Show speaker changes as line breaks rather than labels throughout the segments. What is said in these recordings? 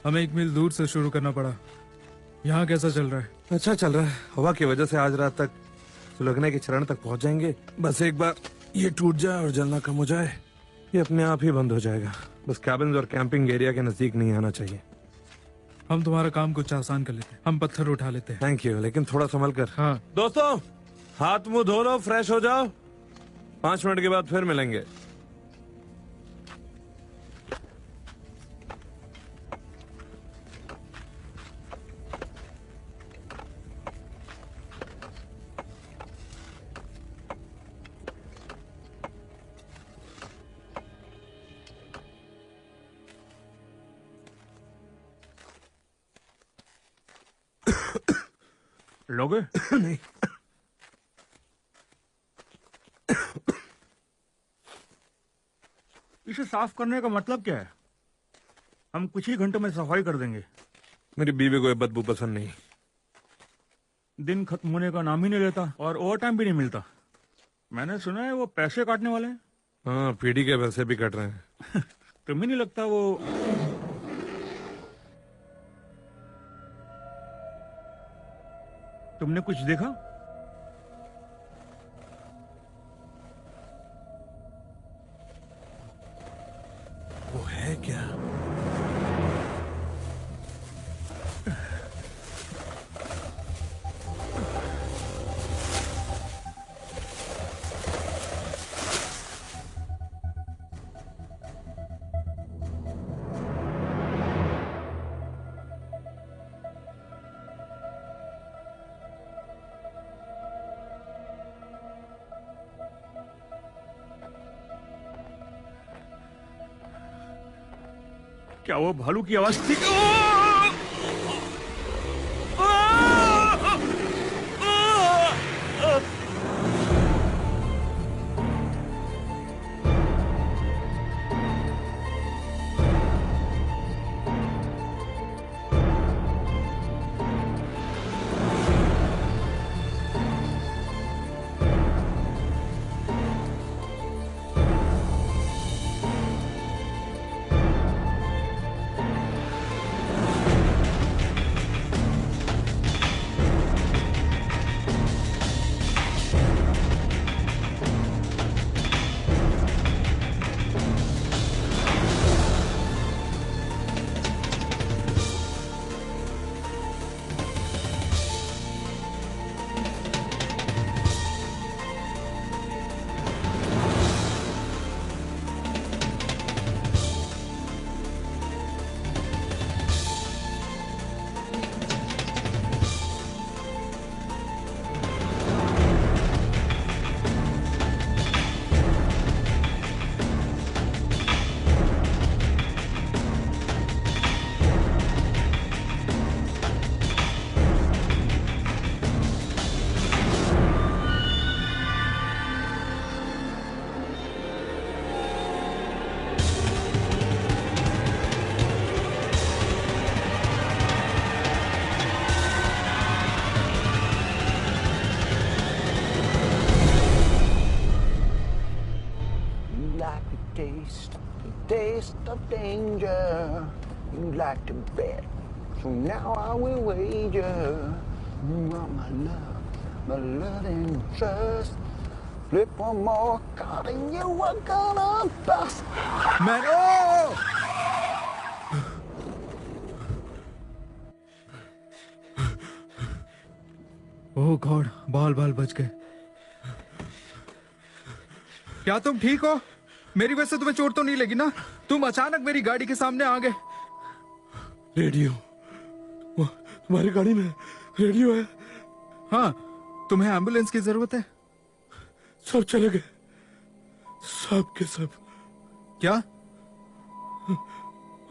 हमें 1 मील दूर से शुरू करना पड़ा। यहाँ कैसा चल रहा है?
अच्छा चल रहा है। हवा की वजह से आज रात तक सुलगने के चरण तक पहुंच जाएंगे। बस एक बार ये टूट जाए और जलना कम हो जाए, ये अपने आप ही बंद हो जाएगा। बस कैबिन्स और कैंपिंग एरिया के नजदीक नहीं आना चाहिए।
हम तुम्हारा काम कुछ आसान कर लेते हैं। हम पत्थर उठा लेते हैं।
थैंक यू, लेकिन थोड़ा संभल कर।
हाँ
दोस्तों, हाथ मुंह धो लो, फ्रेश हो जाओ। 5 मिनट के बाद फिर मिलेंगे।
लोगे?
नहीं।
इसे साफ करने का मतलब क्या है? हम कुछ ही घंटों में सफाई कर देंगे।
मेरी बीवी को ये बदबू पसंद नहीं।
दिन खत्म होने का नाम ही नहीं लेता और ओवर टाइम भी नहीं मिलता। मैंने सुना है वो पैसे काटने वाले हैं।
हाँ, पीढ़ी के पैसे भी कट रहे हैं।
तुम्हें नहीं लगता वो तुमने कुछ देखा?
वो है क्या?
क्या वो भालू की आवाज थी?
Taste of danger, you like to bet, so now I will wager. You want my love and trust. Flip one more card and you are gonna bust.
Man, oh! Oh God, बाल बच गए। क्या तुम ठीक हो? मेरी वजह से तुम्हें चोट तो नहीं लगी ना? तुम अचानक मेरी गाड़ी के सामने आ गए।
रेडियो, तुम्हारी गाड़ी में रेडियो है?
हाँ, तुम्हें एम्बुलेंस की जरूरत है?
सब चले गए, सब के सब।
क्या?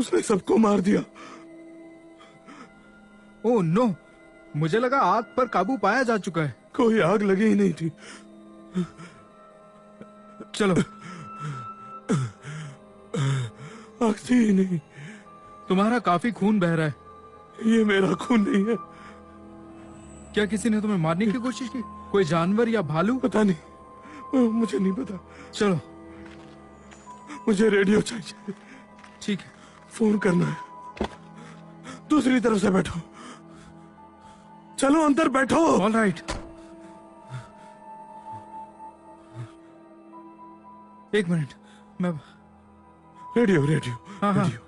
उसने सबको मार दिया।
ओह नो, मुझे लगा आग पर काबू पाया जा चुका है।
कोई आग लगी ही नहीं थी।
चलो।
आग थी ही नहीं।
तुम्हारा काफी खून बह रहा है।
ये मेरा खून नहीं है।
क्या किसी ने तुम्हें मारने की कोशिश की? कोई जानवर या भालू?
पता नहीं, मुझे नहीं पता।
चलो,
मुझे रेडियो चाहिए।
ठीक है।
फोन करना है। दूसरी तरफ से बैठो, चलो अंदर बैठो।
All right. एक मिनट, मैं
रेडियो रेडियो
हाँ हाँ
रेडियो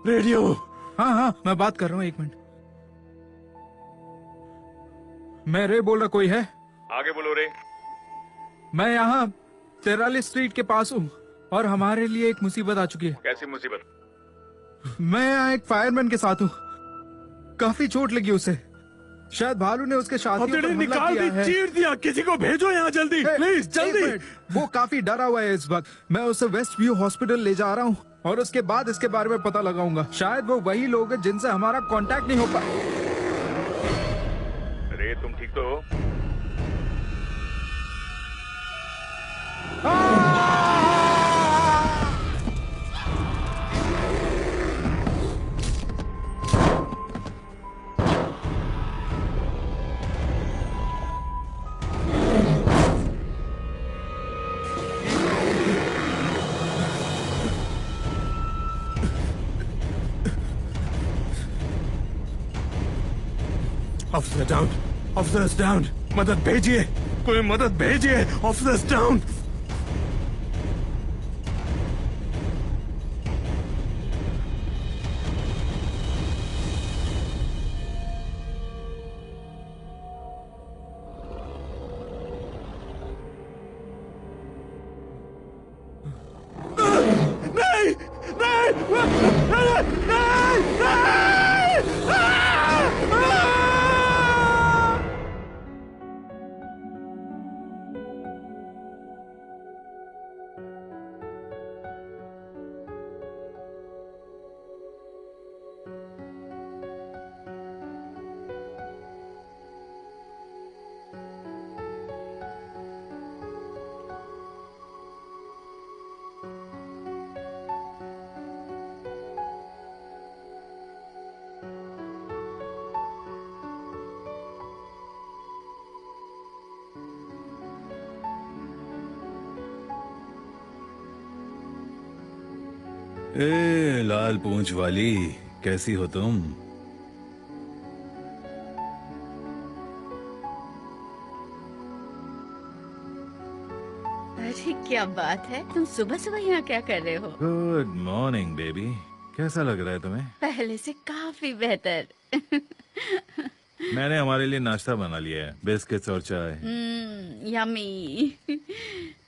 रेडियो।
हाँ हाँ मैं बात कर रहा हूँ, एक मिनट। मैं रे बोल रहा, कोई है?
आगे बोलो रे।
मैं यहाँ 43 स्ट्रीट के पास हूँ और हमारे लिए एक मुसीबत आ चुकी है।
कैसी मुसीबत?
मैं यहाँ एक फायरमैन के साथ हूँ, काफी चोट लगी उसे। शायद भालू ने उसके साथियों पर हमला
निकाल
किया
दी,
है।
चीर दिया, किसी को भेजो यहाँ जल्दी, प्लीज
एक
जल्दी।
मिनट, वो काफी डरा हुआ है इस वक्त। मैं उसे वेस्ट व्यू हॉस्पिटल ले जा रहा हूँ और उसके बाद इसके बारे में पता लगाऊंगा। शायद वो वही लोग हैं जिनसे हमारा कांटेक्ट नहीं हो पा।
रे तुम ठीक तो हो?
ऑफिसर डाउन, ऑफिसर्स डाउन, मदद भेजिए, कोई मदद भेजिए, ऑफिसर्स डाउन। नहीं नहीं नहीं
ए लाल पूंछ वाली, कैसी हो तुम?
अरे क्या बात है, तुम सुबह सुबह यहाँ क्या कर रहे हो?
गुड मॉर्निंग बेबी, कैसा लग रहा है तुम्हें?
पहले से काफी बेहतर।
मैंने हमारे लिए नाश्ता बना लिया है, बिस्किट्स और चाय।
यम्मी।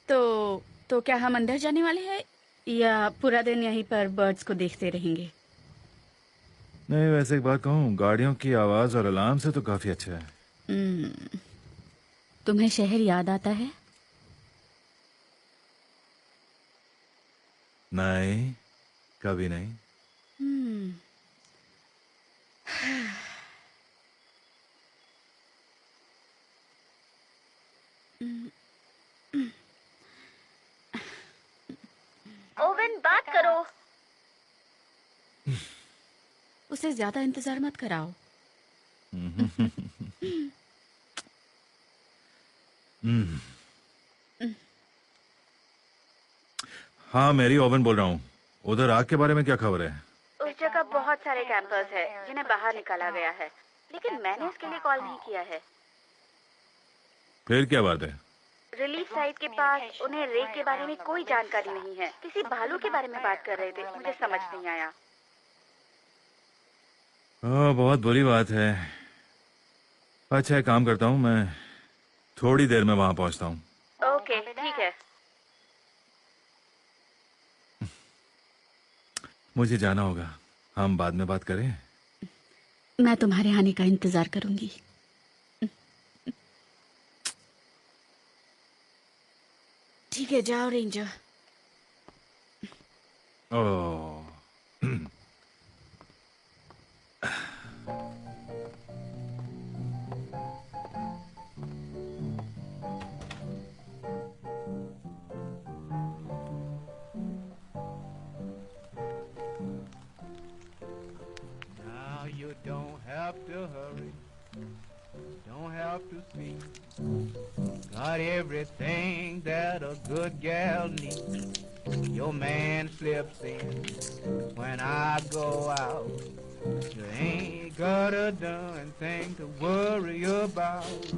तो क्या हम अंदर जाने वाले हैं या पूरा दिन यहीं पर बर्ड्स को देखते रहेंगे?
नहीं, वैसे एक बात कहूँ, गाड़ियों की आवाज और अलार्म से तो काफी अच्छा है।
तुम्हें शहर याद आता है?
नहीं, कभी नहीं।
ओवन, बात करो। उसे ज्यादा इंतजार मत कराओ।
हाँ, मेरी ओवन बोल रहा हूँ। उधर आग के बारे में क्या खबर है?
उस जगह बहुत सारे कैंपर्स हैं जिन्हें बाहर निकाला गया है, लेकिन मैंने इसके लिए कॉल नहीं किया है।
फिर क्या बात है?
रिलीफ साइट के पास उन्हें रे के बारे में कोई जानकारी नहीं है। किसी भालू के बारे में बात कर रहे थे, मुझे समझ नहीं आया।
बहुत बुरी बात है। अच्छा, एक काम करता हूँ, मैं थोड़ी देर में वहां पहुंचता हूँ।
ओके, ठीक है।
मुझे जाना होगा, हम बाद में बात करें।
मैं तुम्हारे आने का इंतजार करूंगी। ठीक है, जाओ ranger.
Oh,
Now you don't have to hurry.
don't have to see. Got everything that a good gal needs. Your man slips in when I go out. You ain't got a darn thing to worry about.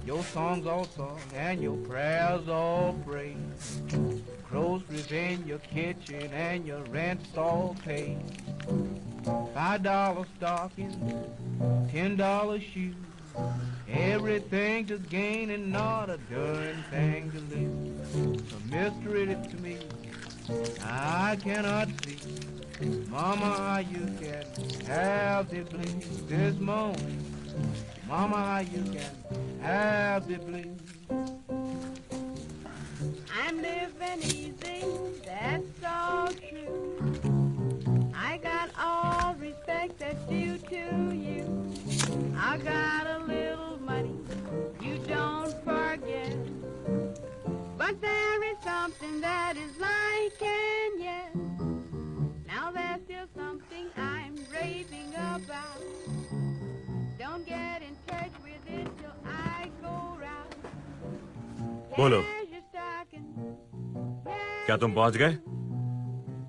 Your songs all sung and your prayers all prayed. Groceries in your kitchen and your rent's all paid. $5 stockings, $10 shoes. Everything to gain and not a darn thing to lose. A mystery to me I cannot see. Mama, how you can have the blues this morning. Mama, how you can have the blues.
I'm living easy, that's all true. I got all respect that's due to you. I got a little money, you don't forget. But there is something that is lacking, yes. Now there's still something I'm raving about. Don't get in touch with it till I go round.
बोलो
Here's your stocking.
क्या तुम पहुंच गए?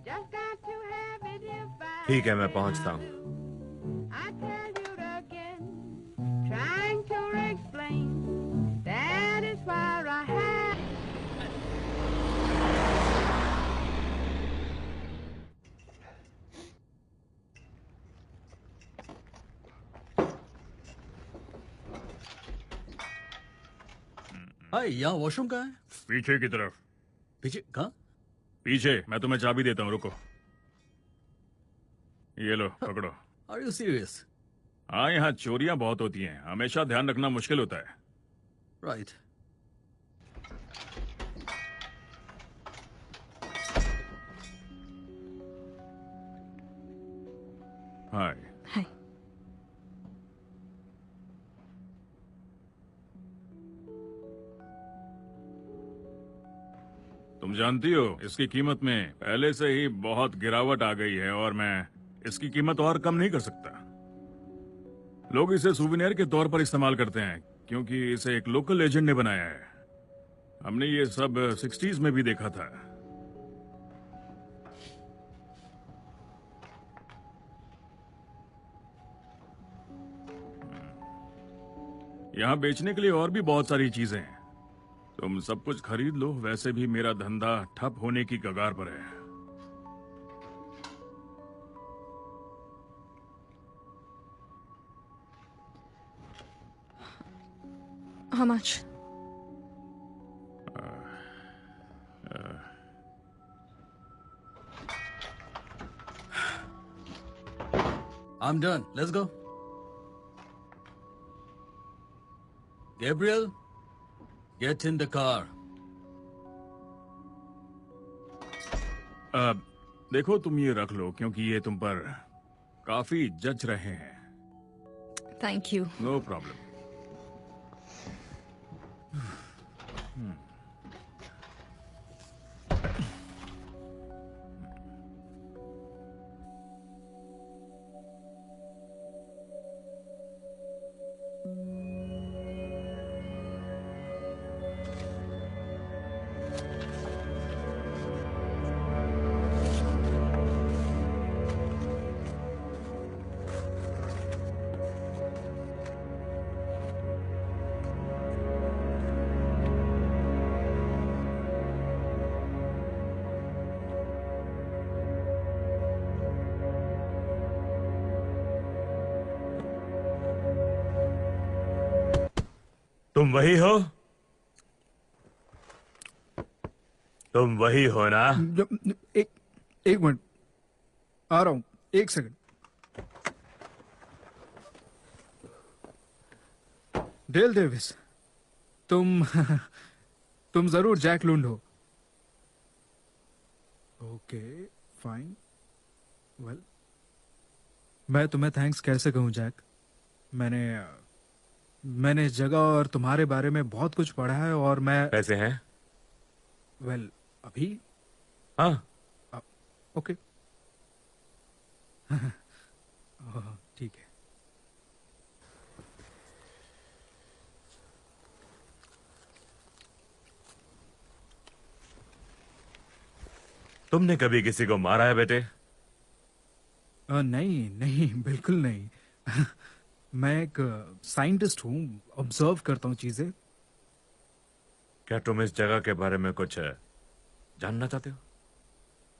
Just got to have it if I
ठीक है, मैं पहुंचता हूं.
I tell you again, trying to explain, that is why I have.
हाय, यहाँ वॉशरूम कहाँ है?
पीछे की तरफ.
पीछे कहाँ?
पीछे. मैं तुम्हें चाबी देता हूँ, रुको. ये लो, पकड़ो.
Are you serious?
हाँ, यहाँ चोरियां बहुत होती हैं. हमेशा ध्यान रखना मुश्किल होता है.
राइट.
हाय.
हाय.
तुम जानती हो इसकी कीमत में पहले से ही बहुत गिरावट आ गई है और मैं इसकी कीमत और कम नहीं कर सकता. लोग इसे सुविनेर के तौर पर इस्तेमाल करते हैं क्योंकि इसे एक लोकल एजेंट ने बनाया है. हमने ये सब 60s में भी देखा था. यहाँ बेचने के लिए और भी बहुत सारी चीजें हैं. तुम सब कुछ खरीद लो. वैसे भी मेरा धंधा ठप होने की कगार पर है.
How much?
I'm done. Let's go. Gabriel, get in the car.
देखो, तुम ये रख लो क्योंकि ये तुम पर काफी जच रहे हैं.
Thank you.
No problem.
तुम वही हो? तुम वही हो ना?
एक मिनट, आ रहा हूं. एक सेकंड. डेल डेविस, तुम जरूर जैक लुंड हो. Okay, fine. वेल, मैं तुम्हें थैंक्स कैसे कहूं जैक. मैंने इस जगह और तुम्हारे बारे में बहुत कुछ पढ़ा है और मैं.
कैसे हैं?
वेल, अभी.
हाँ.
ओके. ठीक है.
तुमने कभी किसी को मारा है बेटे?
नहीं नहीं, बिल्कुल नहीं। मैं एक साइंटिस्ट हूँ, ऑब्जर्व करता हूँ चीजें।
क्या तुम इस जगह के बारे में कुछ जानना चाहते हो?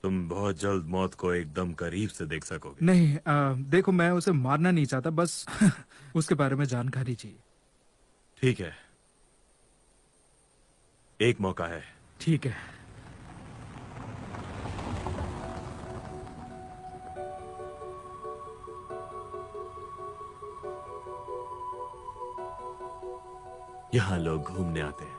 तुम बहुत जल्द मौत को एकदम करीब से देख सकोगे।
नहीं, देखो मैं उसे मारना नहीं चाहता, बस उसके बारे में जानकारी चाहिए।
ठीक है, एक मौका है।
ठीक है।
यहाँ लोग घूमने आते हैं।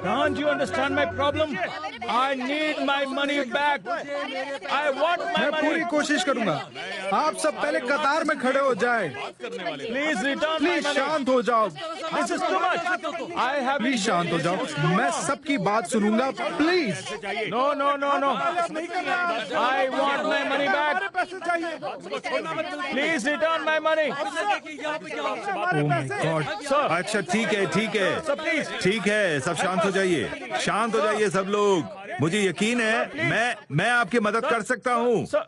Can't you understand my problem? I need my money back. I want my
मैं
money.
पूरी कोशिश करूंगा। आप सब पहले कतार में खड़े हो जाएं।
Please return my
please
money.
शांत हो जाओ।
This is too much. I have.
Please शांत हो जाओ, मैं सबकी बात सुनूंगा। Please.
No, no, no, no. I want my money back. Please return my money.
Oh my God।
Sir.
अच्छा ठीक है, ठीक है,
Sir, please.
ठीक है, सब शांत हो जाइए, शांत हो जाइए सब लोग। मुझे यकीन है मैं आपकी मदद कर सकता हूँ।
Sir.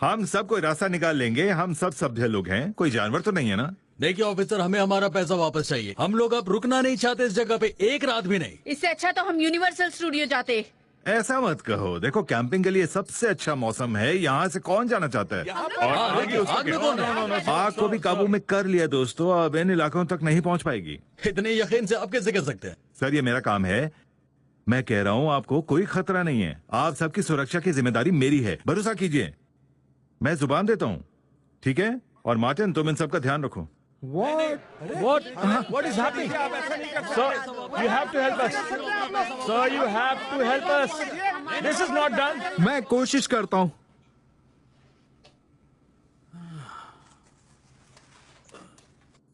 हम सब कोई रास्ता निकाल लेंगे, हम सब सभ्य लोग हैं, कोई जानवर तो नहीं है ना?
देखिए ऑफिसर, हमें हमारा पैसा वापस चाहिए। हम लोग अब रुकना नहीं चाहते इस जगह पे एक रात भी नहीं।
इससे अच्छा तो हम यूनिवर्सल स्टूडियो जाते।
ऐसा मत कहो, देखो कैंपिंग के लिए सबसे अच्छा मौसम है, यहाँ से कौन जाना चाहता है?
आग में कौन है?
आग को भी काबू में कर लिया दोस्तों, अब इन इलाकों तक नहीं पहुँच पाएगी।
इतने यकीन से आप कैसे कह सकते हैं?
सर ये मेरा काम है, मैं कह रहा हूँ आपको कोई खतरा नहीं है, आप सबकी सुरक्षा की जिम्मेदारी मेरी है, भरोसा कीजिए, मैं जुबान देता हूँ, ठीक है? और मार्टिन तुम इन सबका ध्यान रखो।
What is happening? Sir, you have to help us. Sir, you have to help us. This is not done.
मैं कोशिश करता हूँ।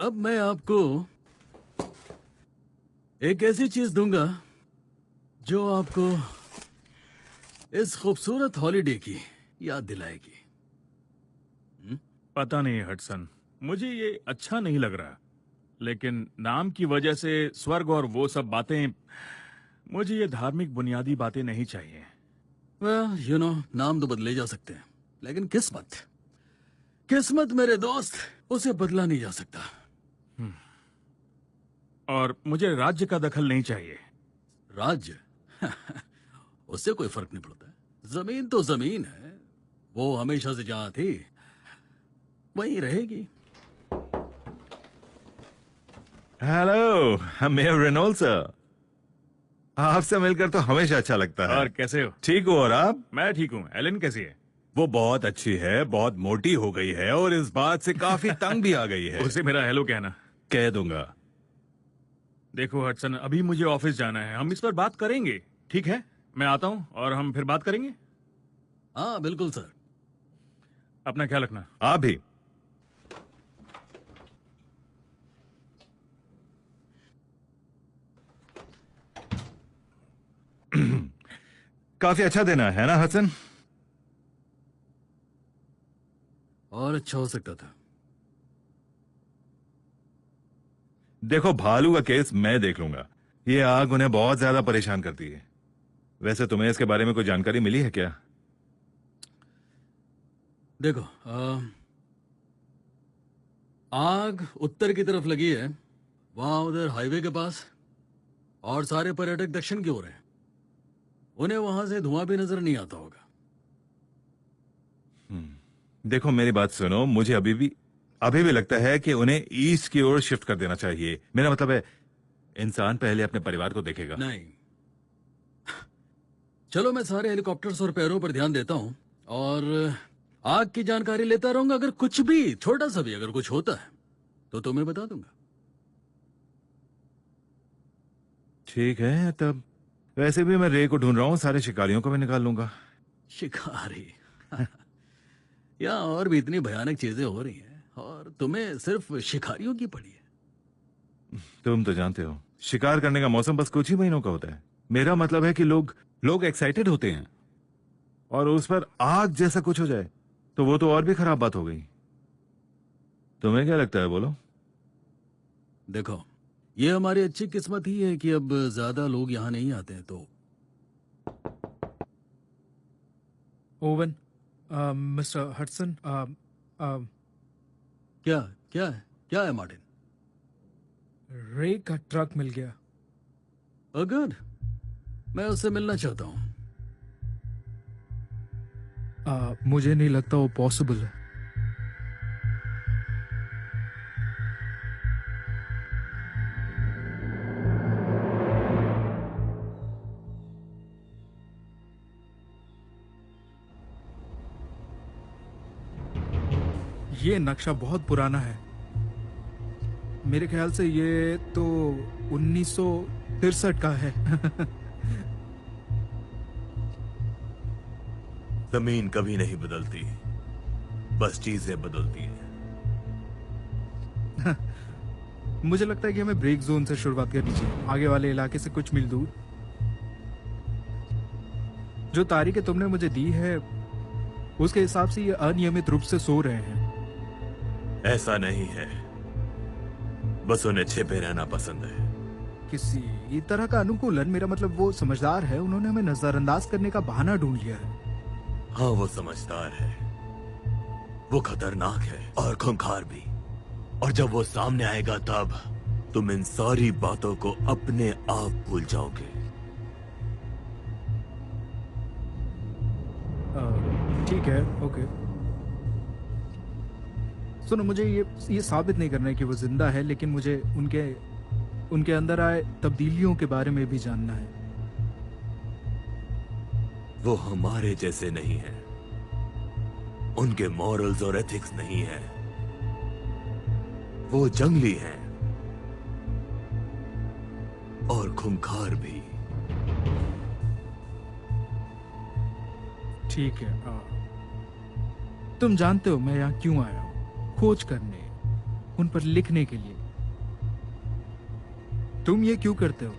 अब मैं आपको एक ऐसी चीज दूंगा जो आपको इस खूबसूरत हॉलिडे की याद दिलाएगी।
पता नहीं हडसन, मुझे ये अच्छा नहीं लग रहा, लेकिन नाम की वजह से स्वर्ग और वो सब बातें, मुझे ये धार्मिक बुनियादी बातें नहीं चाहिए।
यू नो, नाम तो बदले जा सकते हैं, लेकिन किस्मत मेरे दोस्त, उसे बदला नहीं जा सकता।
और मुझे राज्य का दखल नहीं चाहिए।
राज्य उससे कोई फर्क नहीं पड़ता। जमीन तो जमीन है, वो हमेशा से जहां थी वहीं रहेगी।
हेलो मेयर रेनॉल्ड सर, आपसे मिलकर तो हमेशा अच्छा लगता है।
और कैसे हो?
ठीक हो? और आप?
मैं ठीक हूँ। एलन कैसी है?
वो बहुत अच्छी है, बहुत मोटी हो गई है और इस बात से काफी तंग भी आ गई है।
उसे मेरा हेलो कहना।
कह दूंगा।
देखो हडसन, अभी मुझे ऑफिस जाना है, हम इस पर बात करेंगे, ठीक है? मैं आता हूँ और हम फिर बात करेंगे।
हाँ बिल्कुल सर।
अपना ख्याल रखना।
आप भी। काफी अच्छा देना है ना हसन?
और अच्छा हो सकता था।
देखो भालू का केस मैं देख लूंगा, ये आग उन्हें बहुत ज्यादा परेशान करती है। वैसे तुम्हें इसके बारे में कोई जानकारी मिली है क्या?
देखो आग उत्तर की तरफ लगी है, वहां उधर हाईवे के पास, और सारे पर्यटक दक्षिण की ओर हैं। उन्हें वहां से धुआं भी नजर नहीं आता होगा।
देखो मेरी बात सुनो, मुझे अभी भी लगता है कि उन्हें ईस्ट की ओर शिफ्ट कर देना चाहिए। मेरा मतलब है इंसान पहले अपने परिवार को देखेगा।
नहीं, चलो मैं सारे हेलीकॉप्टर्स और पैरों पर ध्यान देता हूं और आग की जानकारी लेता रहूंगा। अगर कुछ भी, छोटा सा भी अगर कुछ होता है तो तुम्हें बता दूंगा।
ठीक है, तब वैसे भी मैं रे को ढूंढ रहा हूँ, सारे शिकारियों को भी निकाल लूंगा।
शिकारी यहाँ और भी इतनी भयानक चीजें हो रही हैं और तुम्हें सिर्फ शिकारियों की पड़ी है।
तुम तो जानते हो शिकार करने का मौसम बस कुछ ही महीनों का होता है। मेरा मतलब है कि लोग एक्साइटेड होते हैं और उस पर आग जैसा कुछ हो जाए तो वो तो और भी खराब बात हो गई। तुम्हें क्या लगता है, बोलो?
देखो, ये हमारी अच्छी किस्मत ही है कि अब ज्यादा लोग यहाँ नहीं आते हैं। तो
ओवन, मिस्टर हडसन,
क्या क्या है मार्टिन?
रे का ट्रक मिल गया।
गुड, मैं उससे मिलना चाहता हूँ।
मुझे नहीं लगता वो पॉसिबल है। ये नक्शा बहुत पुराना है। मेरे ख्याल से ये तो 1963 का है।
जमीन कभी नहीं बदलती, बस चीजें बदलती हैं।
मुझे लगता है कि हमें ब्रेक जोन से शुरुआत करनी चाहिए, आगे वाले इलाके से कुछ मील दूर। जो तारीखें तुमने मुझे दी है उसके हिसाब से ये अनियमित रूप से सो रहे हैं।
ऐसा नहीं है, बस उन्हें छिपे रहना पसंद है।
किसी तरह का अनुकूलन, मेरा मतलब वो समझदार है, उन्होंने हमें नजरअंदाज करने का बहाना ढूंढ लिया है।
हाँ, वो समझदार है, वो खतरनाक है और खूंखार भी। और जब वो सामने आएगा तब तुम इन सारी बातों को अपने आप भूल जाओगे।
ठीक है, ओके। सुनो, मुझे ये साबित नहीं करना है कि वो जिंदा है, लेकिन मुझे उनके अंदर आए तब्दीलियों के बारे में भी जानना है।
वो हमारे जैसे नहीं है, उनके मॉरल्स और एथिक्स नहीं है। वो जंगली हैं और खूंखार भी।
ठीक है, तुम जानते हो मैं यहाँ क्यों आया हूँ? खोज करने, उन पर लिखने के लिए। तुम ये क्यों करते हो?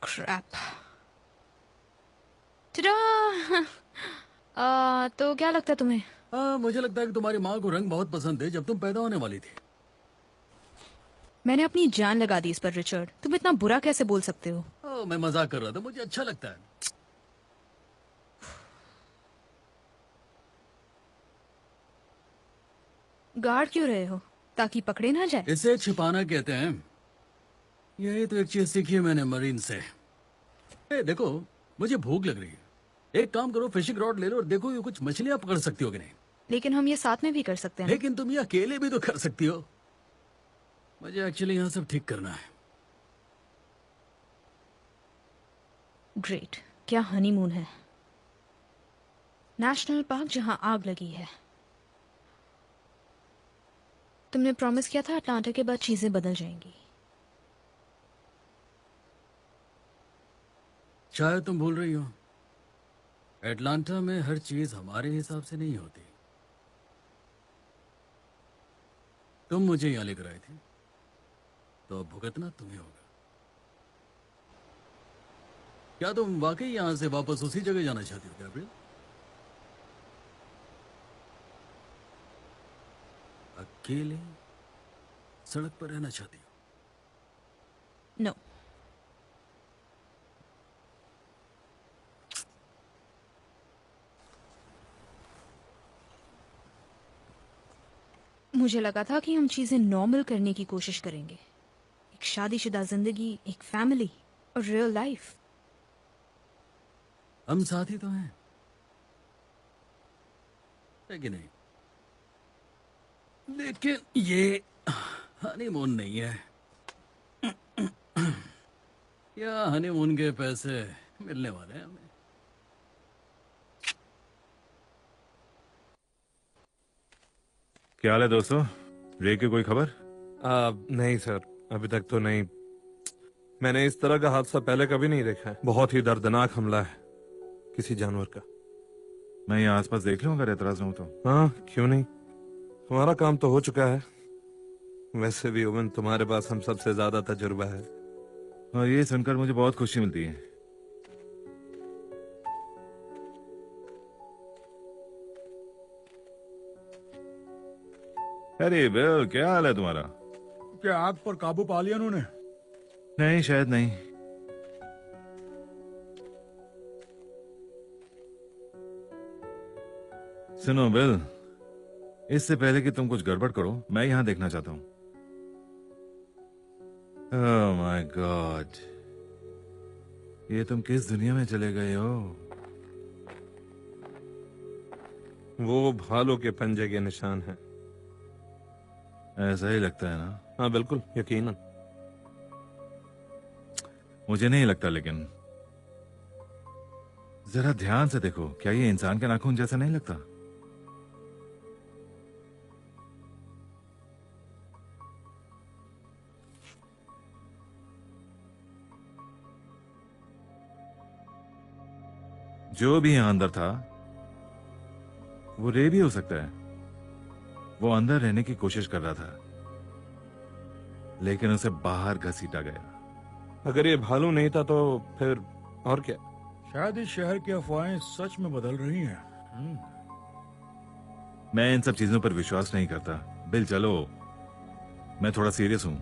Crap. Ta-da! तो क्या लगता है तुम्हें?
मुझे लगता है कि तुम्हारी माँ को रंग बहुत पसंद है जब तुम पैदा होने वाली थी।
मैंने अपनी जान लगा दी इस पर रिचर्ड। तुम इतना बुरा कैसे बोल सकते हो?
मैं मजाक कर रहा था, मुझे अच्छा लगता है।
गार्ड क्यों रहे हो? ताकि पकड़े ना जाए?
इसे छिपाना कहते हैं। यही तो एक चीज सीखी है मैंने मरीन से। देखो, मुझे भूख लग रही है। एक काम करो, फिशिंग रॉड ले लो और देखो ये कुछ मछलियां पकड़ सकती हो कि नहीं।
लेकिन हम ये साथ में भी कर सकते हैं।
लेकिन तुम ये अकेले भी तो कर सकती हो। मुझे एक्चुअली यहाँ सब ठीक करना है।
ग्रेट, क्या हनीमून है। नेशनल पार्क जहां आग लगी है। तुमने प्रॉमिस किया था अटलांटा के बाद चीजें बदल जाएंगी।
शायद तुम भूल रही हो, एटलांटा में हर चीज हमारे हिसाब से नहीं होती। तुम मुझे यहाँ लेकर आई थी, तो अब भुगतना तुम्हें होगा। क्या तुम वाकई यहाँ से वापस उसी जगह जाना चाहती हो, गैब्रियल? अकेले सड़क पर रहना चाहती हो?
नो। मुझे लगा था कि हम चीजें नॉर्मल करने की कोशिश करेंगे। एक शादीशुदा जिंदगी, एक फैमिली और रियल लाइफ।
हम साथ ही तो हैं, है कि नहीं? लेकिन ये हनीमून नहीं है। या हनीमून के पैसे मिलने वाले हैं हमें।
क्या हाल है दोस्तों? रे की कोई खबर?
नहीं सर, अभी तक तो नहीं। मैंने इस तरह का हादसा पहले कभी नहीं देखा है। बहुत ही दर्दनाक हमला है किसी जानवर का।
मैं यहाँ आसपास देख लूँ अगर एतराज हो तो।
हाँ, क्यों नहीं। हमारा काम तो हो चुका है। वैसे भी ओवन, तुम्हारे पास हम सबसे ज्यादा तजुर्बा है।
और ये सुनकर मुझे बहुत खुशी मिलती है। अरे बिल, क्या हाल है तुम्हारा?
क्या आग पर काबू पा लिया उन्होंने?
नहीं, शायद नहीं। सुनो बिल, इससे पहले कि तुम कुछ गड़बड़ करो, मैं यहां देखना चाहता हूं। ओह माय गॉड, ये तुम किस दुनिया में चले गए हो?
वो भालू के पंजे के निशान है।
ऐसा ही लगता है ना?
हाँ बिल्कुल, यकीनन।
मुझे नहीं लगता, लेकिन जरा ध्यान से देखो। क्या ये इंसान के नाखून जैसा नहीं लगता? जो भी यहां अंदर था वो रे भी हो सकता है। वो अंदर रहने की कोशिश कर रहा था, लेकिन उसे बाहर घसीटा गया।
अगर ये भालू नहीं था तो फिर और क्या?
शायद इस शहर की अफवाहें सच में बदल रही हैं।
मैं इन सब चीजों पर विश्वास नहीं करता। बिल चलो, मैं थोड़ा सीरियस हूं।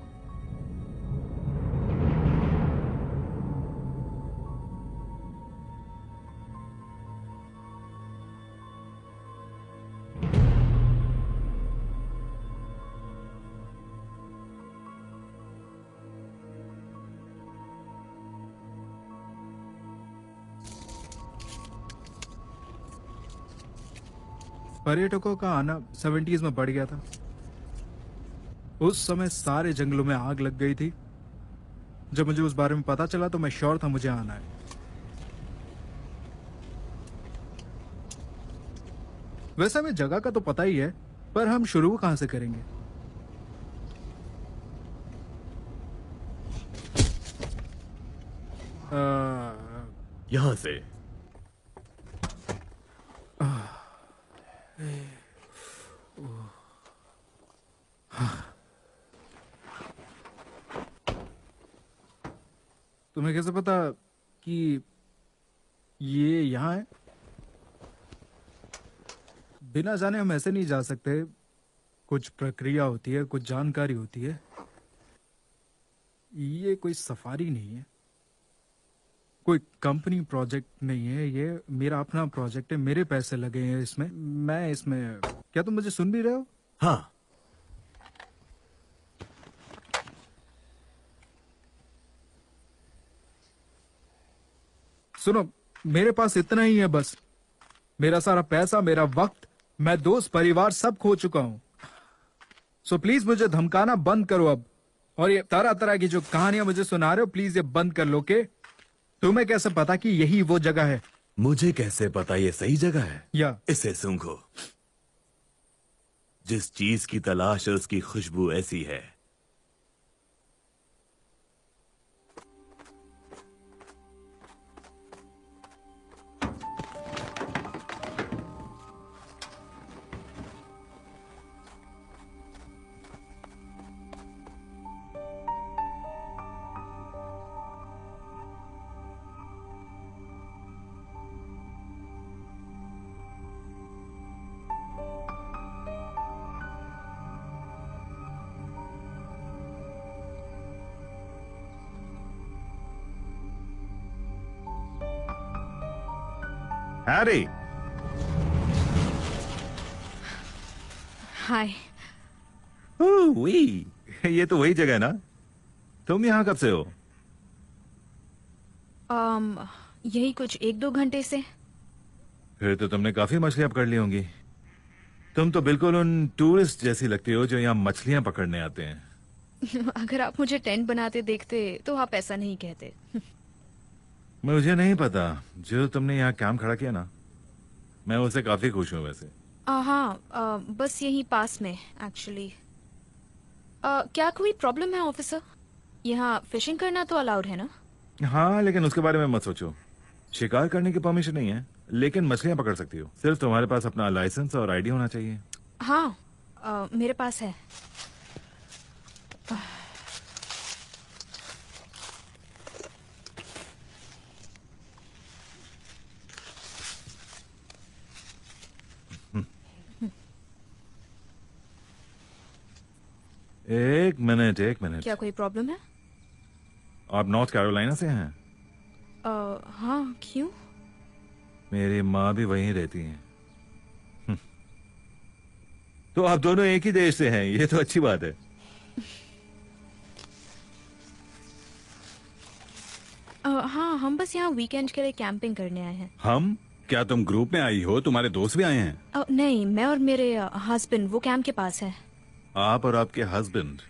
पर्यटकों का आना 70s में बढ़ गया था। उस समय सारे जंगलों में आग लग गई थी। जब मुझे उस बारे में पता चला तो मैं श्योर था मुझे आना है। वैसे हमें जगह का तो पता ही है, पर हम शुरू कहां से करेंगे?
यहां से।
तुम्हें कैसे पता कि ये यहाँ है? बिना जाने हम ऐसे नहीं जा सकते। कुछ प्रक्रिया होती है, कुछ जानकारी होती है। ये कोई सफारी नहीं है, कोई कंपनी प्रोजेक्ट नहीं है। ये मेरा अपना प्रोजेक्ट है, मेरे पैसे लगे हैं इसमें। मैं इसमें, क्या तुम मुझे सुन भी रहे हो?
हाँ।
सुनो, मेरे पास इतना ही है बस। मेरा सारा पैसा, मेरा वक्त, मैं दोस्त, परिवार सब खो चुका हूं। सो प्लीज मुझे धमकाना बंद करो अब। और ये तरह तरह की जो कहानियां मुझे सुना रहे हो, प्लीज ये बंद कर लो। के तुम्हें कैसे पता कि यही वो जगह है?
मुझे कैसे पता ये सही जगह है?
या
इसे सूंघो। जिस चीज की तलाश है उसकी खुशबू ऐसी है।
Harry,
hi.
वी, ये तो वही जगह है ना? तुम यहाँ कब से हो?
यही कुछ 1-2 घंटे से।
फिर तो तुमने काफी मछलियां पकड़ ली होंगी। तुम तो बिल्कुल उन टूरिस्ट जैसी लगती हो जो यहाँ मछलियां पकड़ने आते हैं।
अगर आप मुझे टेंट बनाते देखते तो आप ऐसा नहीं कहते।
मुझे नहीं पता, जो तुमने यहाँ कैंप खड़ा किया ना, मैं उससे काफी खुश हूँ। वैसे
हाँ, बस यहीं पास में एक्चुअली। क्या कोई प्रॉब्लम है ऑफिसर? यहाँ फिशिंग करना तो अलाउड है ना?
हाँ, लेकिन उसके बारे में मत सोचो। शिकार करने की परमिशन नहीं है, लेकिन मछलियां पकड़ सकती हो। सिर्फ तुम्हारे पास अपना लाइसेंस और आईडी होना चाहिए।
हाँ, मेरे पास है।
एक मिनट, एक मिनट।
क्या कोई प्रॉब्लम है?
आप नॉर्थ कैरोलिना से हैं?
हाँ, क्यों?
मेरी माँ भी वहीं रहती हैं। तो आप दोनों एक ही देश से हैं, ये तो अच्छी बात है।
हाँ, हम बस यहाँ वीकेंड के लिए कैंपिंग करने आए हैं।
हम? क्या तुम ग्रुप में आई हो? तुम्हारे दोस्त भी आए हैं?
नहीं, मैं और मेरे हस्बैंड वो कैंप के पास है।
आप और आपके हस्बैंड?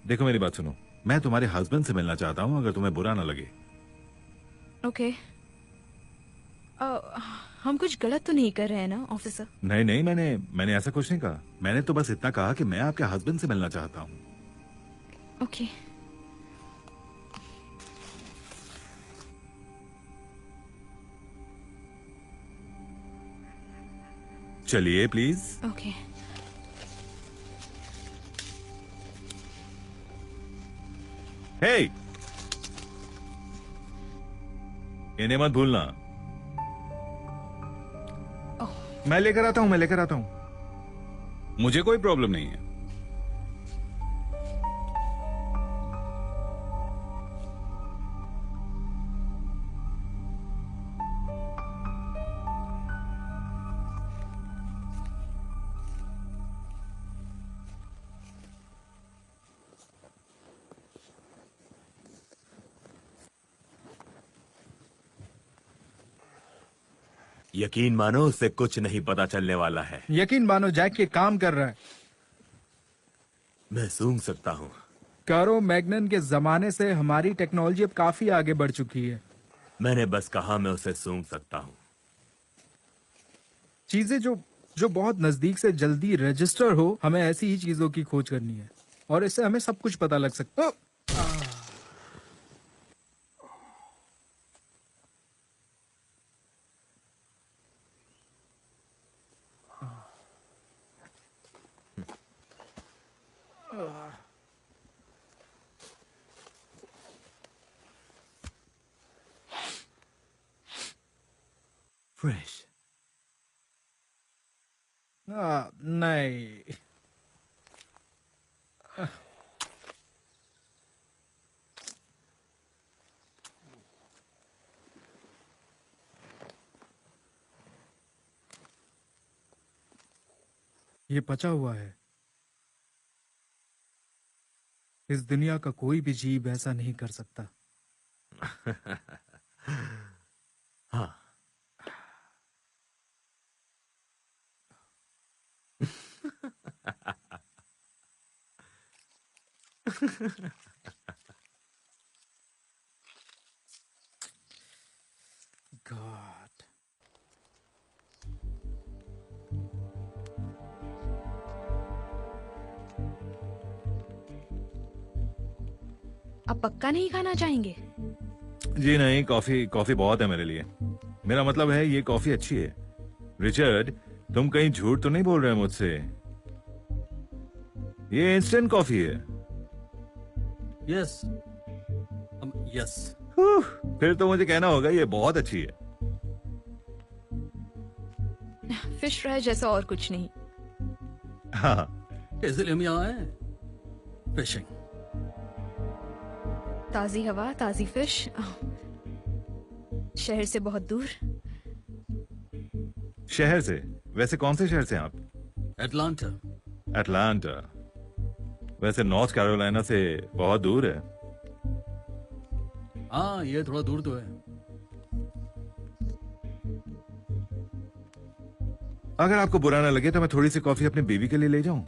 देखो मेरी बात सुनो, मैं तुम्हारे हस्बैंड से मिलना चाहता हूँ, अगर तुम्हें बुरा ना लगे।
ओके। हम कुछ गलत तो नहीं कर रहे हैं ना ऑफिसर?
नहीं नहीं, मैंने ऐसा कुछ नहीं कहा। मैंने तो बस इतना कहा कि मैं आपके हस्बैंड से मिलना चाहता हूँ।
ओके।
चलिए प्लीज।
ओके।
हे, इन्हें मत भूलना। मैं लेकर आता हूँ, मैं लेकर आता हूँ।
मुझे कोई प्रॉब्लम नहीं है।
यकीन मानो उससे कुछ नहीं पता चलने वाला है।
यकीन मानो जैक ये काम कर रहा है।
मैं सूंघ सकता हूँ।
कारो मैग्नन के जमाने से हमारी टेक्नोलॉजी अब काफी आगे बढ़ चुकी है।
मैंने बस कहा मैं उसे सूंघ सकता हूँ।
चीजें जो बहुत नजदीक से जल्दी रजिस्टर हो, हमें ऐसी ही चीजों की खोज करनी है, और इससे हमें सब कुछ पता लग सकता है।
फ्रेश।
नहीं। ये पचा हुआ है। इस दुनिया का कोई भी जीव ऐसा नहीं कर सकता।
हाँ।
God.
आप पक्का नहीं खाना चाहेंगे?
जी नहीं, कॉफी बहुत है मेरे लिए। मेरा मतलब है ये कॉफी अच्छी है। रिचर्ड, तुम कहीं झूठ तो नहीं बोल रहे मुझसे? ये इंस्टेंट कॉफी है।
Yes, yes.
फिर तो मुझे कहना होगा ये बहुत अच्छी है।
फिश फ्राई जैसा और कुछ नहीं।
हाँ,
इसलिए हम यहाँ आए फिशिंग।
ताजी हवा, ताजी फिश, शहर से बहुत दूर।
शहर से? वैसे कौन से शहर से हैं आप?
एटलांटा।
एटलांटा वैसे नॉर्थ कैरोलिना से बहुत दूर है।
हाँ, ये थोड़ा दूर तो है।
अगर आपको बुरा ना लगे तो मैं थोड़ी सी कॉफी अपनी बीवी के लिए ले जाऊं?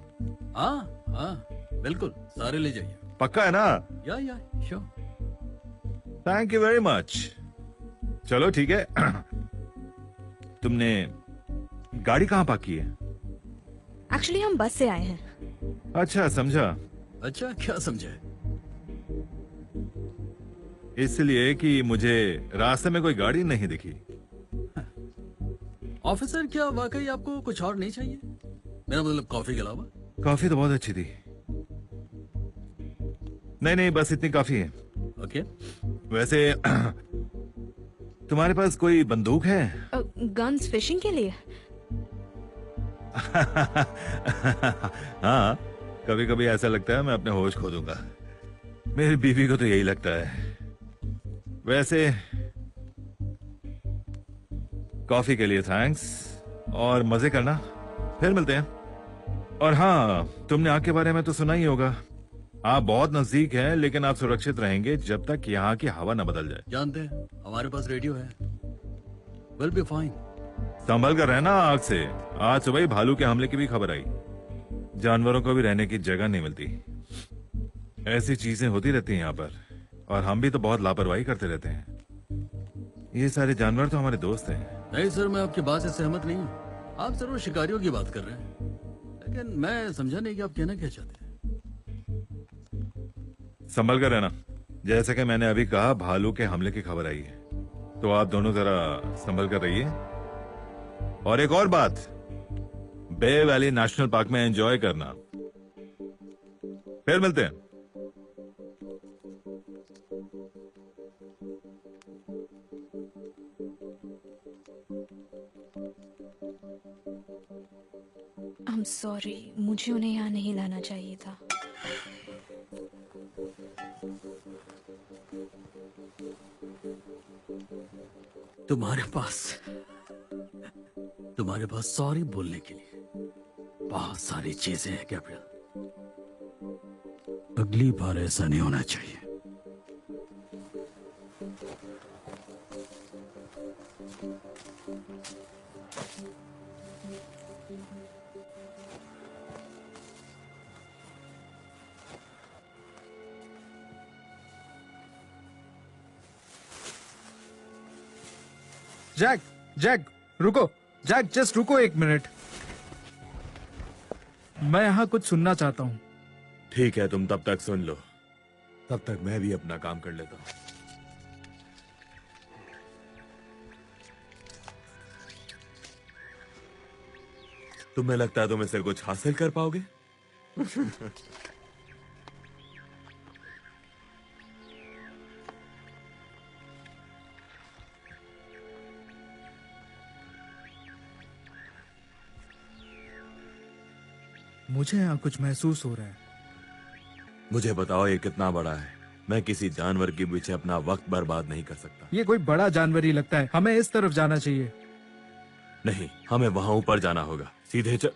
हाँ हाँ, बिल्कुल, सारे ले जाइए।
पक्का है ना?
या sure.
Thank you very much. चलो ठीक है। तुमने गाड़ी कहाँ पार्क की है?
एक्चुअली हम बस से आए हैं।
अच्छा, समझा।
अच्छा, क्या समझे?
इसलिए कि मुझे रास्ते में कोई गाड़ी नहीं दिखी।
ऑफिसर, क्या वाकई आपको कुछ और नहीं चाहिए? मेरा मतलब कॉफी के अलावा?
कॉफी तो बहुत अच्छी थी। नहीं नहीं, बस इतनी काफी है।
ओके।
वैसे तुम्हारे पास कोई बंदूक है?
गन्स फिशिंग के लिए?
हाँ, कभी कभी ऐसा लगता है मैं अपने होश खो दूंगा। मेरी बीवी को तो यही लगता है। वैसे कॉफी के लिए थैंक्स और मजे करना, फिर मिलते हैं। और हाँ, तुमने आग के बारे में तो सुना ही होगा। आप बहुत नजदीक हैं, लेकिन आप सुरक्षित रहेंगे जब तक यहाँ की हवा न बदल जाए।
जानते हैं, हमारे पास रेडियो है। Will be fine.
संभल कर रहना आग से। आज सुबह ही भालू के हमले की भी खबर आई। जानवरों को भी रहने की जगह नहीं मिलती। ऐसी चीजें होती रहती हैं यहाँ पर, और हम भी तो बहुत लापरवाही करते रहते हैं। ये सारे जानवर तो हमारे दोस्त हैं।
नहीं सर, मैं आपकी बात से सहमत नहीं हूँ। आप जरूर शिकारियों की बात कर रहे हैं, लेकिन मैं समझा नहीं कि आप कहना क्या चाहते हैं।
संभल कर रहना। जैसे कि मैंने अभी कहा, भालू के हमले की खबर आई है, तो आप दोनों जरा संभल कर रहिए। और एक और बात, बे वैली नेशनल पार्क में एंजॉय करना। फिर मिलते हैं।
I'm sorry, मुझे उन्हें यहाँ नहीं लाना चाहिए था।
तुम्हारे पास सॉरी बोलने के लिए बहुत सारी चीजें हैं गैब्रियल। अगली बार ऐसा नहीं होना चाहिए।
जैक, जैक, रुको। जैक, जस्ट रुको एक मिनट। मैं यहाँ कुछ सुनना चाहता हूँ।
ठीक है, तुम तब तक सुन लो, तब तक मैं भी अपना काम कर लेता हूँ। तुम्हें लगता है तुम इससे कुछ हासिल कर पाओगे?
मुझे यहाँ कुछ महसूस हो रहा है।
मुझे बताओ, ये कितना बड़ा है? मैं किसी जानवर के पीछे अपना वक्त बर्बाद नहीं कर सकता।
ये कोई बड़ा जानवर ही लगता है। हमें इस तरफ जाना चाहिए।
नहीं, हमें वहां ऊपर जाना होगा। सीधे चल।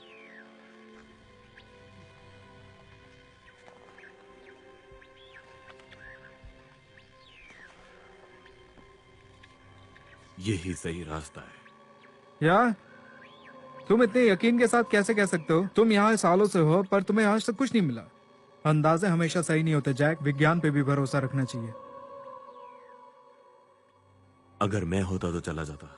यही सही रास्ता है।
यार, तुम इतने यकीन के साथ कैसे कह सकते हो? तुम यहाँ सालों से हो, पर तुम्हें आज तक कुछ नहीं मिला। अंदाजे हमेशा सही नहीं होते जैक। विज्ञान पे भी भरोसा रखना चाहिए।
अगर मैं होता तो चला जाता।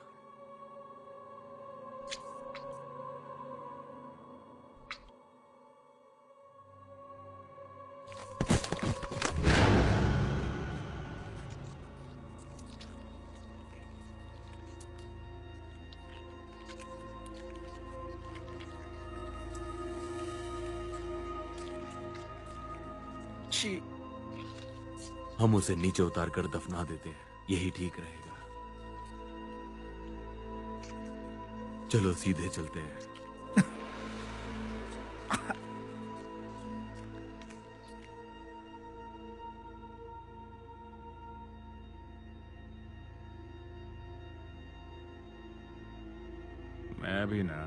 हम उसे नीचे उतार कर दफना देते हैं, यही ठीक रहेगा। चलो सीधे चलते हैं।
मैं भी ना।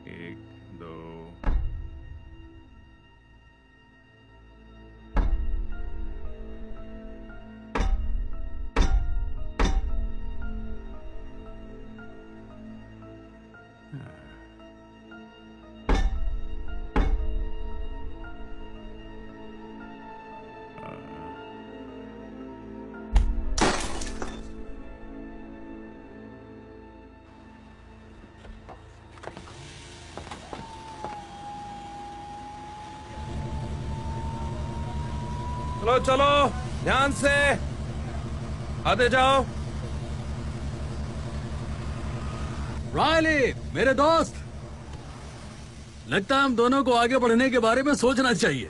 एक, दो।
चलो चलो, ध्यान से आते जाओ।
रायली, मेरे दोस्त, लगता है हम दोनों को आगे बढ़ने के बारे में सोचना चाहिए।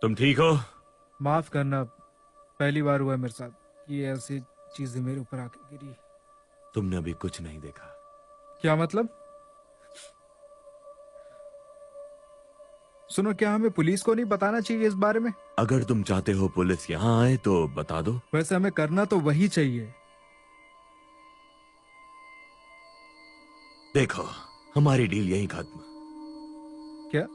तुम ठीक हो?
माफ करना, पहली बार हुआ है मेरे साथ ये ऐसी चीजें मेरे ऊपर आके गिरी।
तुमने अभी कुछ नहीं देखा।
क्या मतलब? सुनो, क्या हमें पुलिस को नहीं बताना चाहिए इस बारे में?
अगर तुम चाहते हो पुलिस यहाँ आए तो बता दो।
वैसे हमें करना तो वही चाहिए।
देखो, हमारी डील यहीं खत्म।
क्या?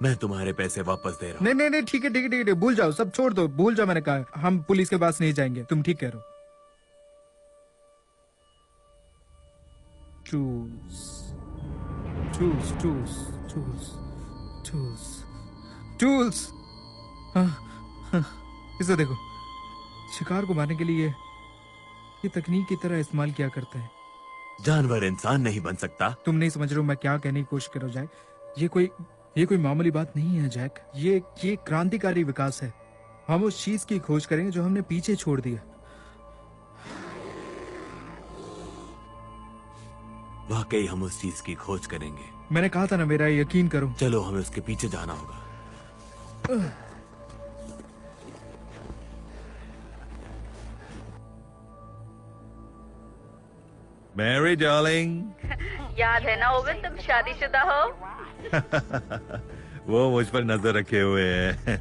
मैं तुम्हारे पैसे वापस दे रहा हूँ।
नहीं नहीं नहीं, ठीक है ठीक है ठीक है, भूल जाओ, सब छोड़ दो, भूल जाओ। मैंने कहा हम पुलिस के पास नहीं जाएंगे। तुम ठीक कह रहे हो। चूस चूस चूस चूस चूस चूस। इसे देखो, शिकार को मारने के लिए ये तकनीक की तरह इस्तेमाल किया करते हैं।
जानवर इंसान नहीं बन सकता।
तुम नहीं समझ रहे हो मैं क्या कहने की कोशिश कर रहा हूं जैक। ये कोई मामूली बात नहीं है जैक। ये क्रांतिकारी विकास है। हम उस चीज की खोज करेंगे जो हमने पीछे छोड़ दिया।
वाकई हम उस चीज की खोज करेंगे।
मैंने कहा था ना, मेरा यकीन करो।
चलो, हमें उसके पीछे जाना होगा।
Mary darling.
याद है ना ओवन, तुम शादीशुदा हो।
वो मुझ पर नजर रखे हुए है।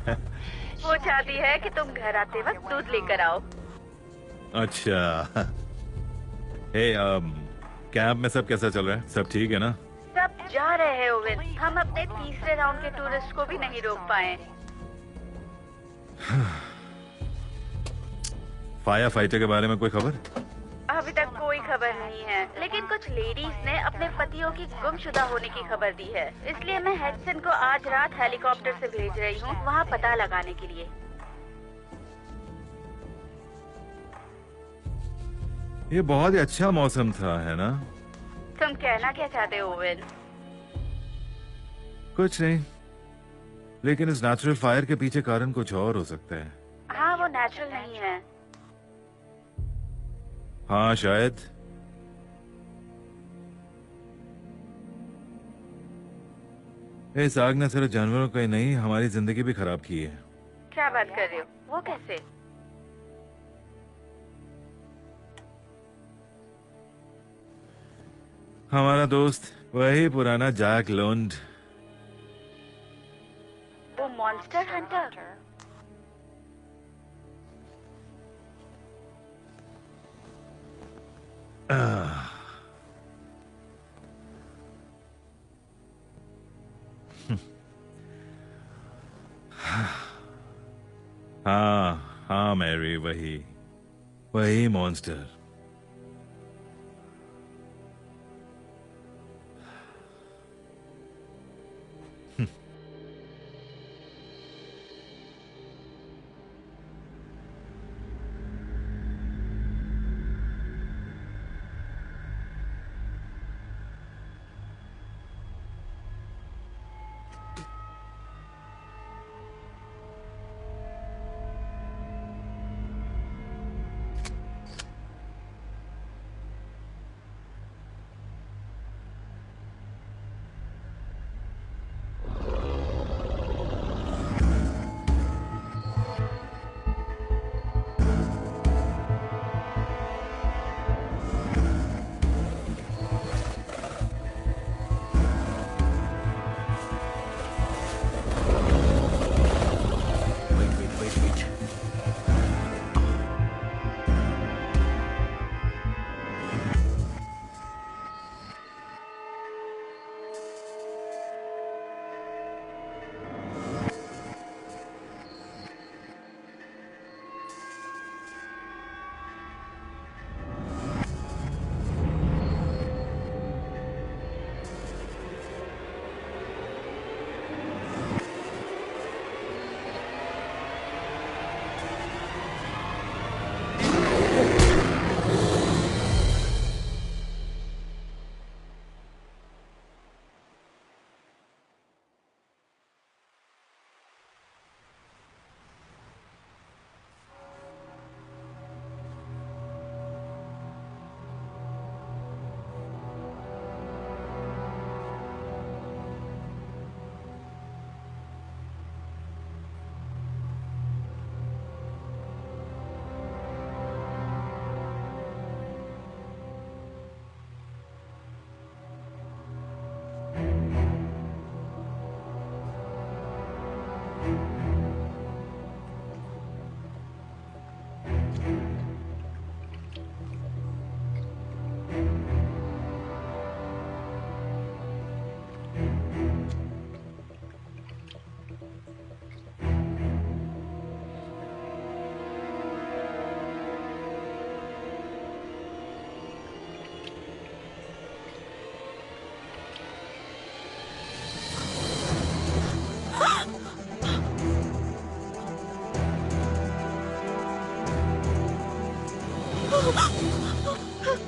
वो चाहती है कि तुम घर आते वक्त दूध लेकर आओ।
अच्छा। हे, कैंप में सब कैसा चल रहा है? सब ठीक है ना?
सब जा रहे हैं ओवन। हम अपने तीसरे राउंड के टूरिस्ट को भी नहीं रोक पाए।
फायर फाइटर के बारे में कोई खबर?
अभी तक कोई खबर नहीं है, लेकिन कुछ लेडीज ने अपने पतियों की गुमशुदा होने की खबर दी है। इसलिए मैं हेडसन को आज रात हेलीकॉप्टर से भेज रही हूँ वहाँ पता लगाने के लिए।
ये बहुत ही अच्छा मौसम था, है ना?
तुम कहना क्या चाहते हो ओवन?
कुछ नहीं, लेकिन इस नेचुरल फायर के पीछे कारण कुछ और हो सकता है।
हाँ, वो नेचुरल नहीं है।
हाँ, शायद। इस आग ने सिर्फ जानवरों का ही नहीं, हमारी जिंदगी भी खराब की है।
क्या बात कर रहे हो? वो कैसे?
हमारा दोस्त वही पुराना जैक लोन्ड।
वो मॉन्स्टर हंटर।
हाँ हाँ मैरी, वही मॉन्स्टर।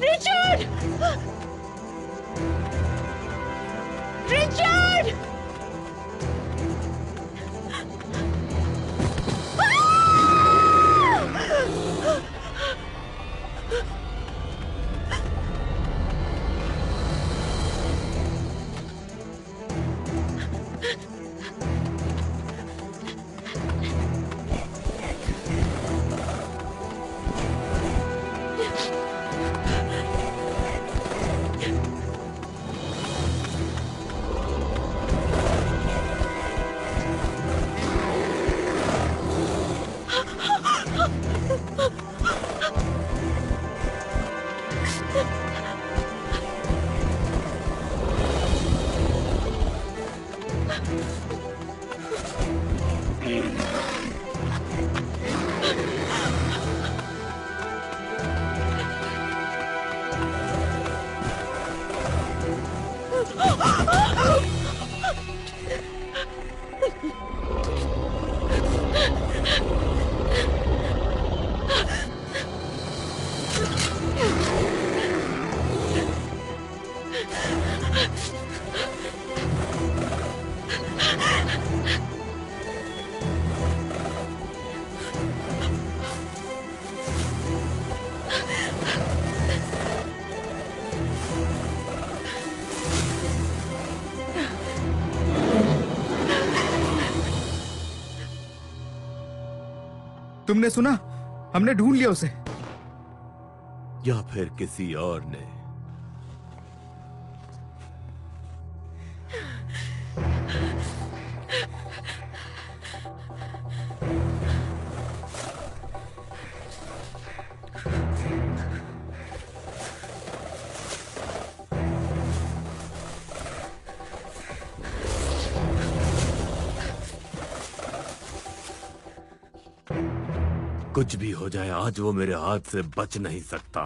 रिचर्ड! रिचर्ड!
तुमने सुना? हमने ढूंढ लिया उसे।
या फिर किसी और ने। कुछ भी हो जाए, आज वो मेरे हाथ से बच नहीं सकता।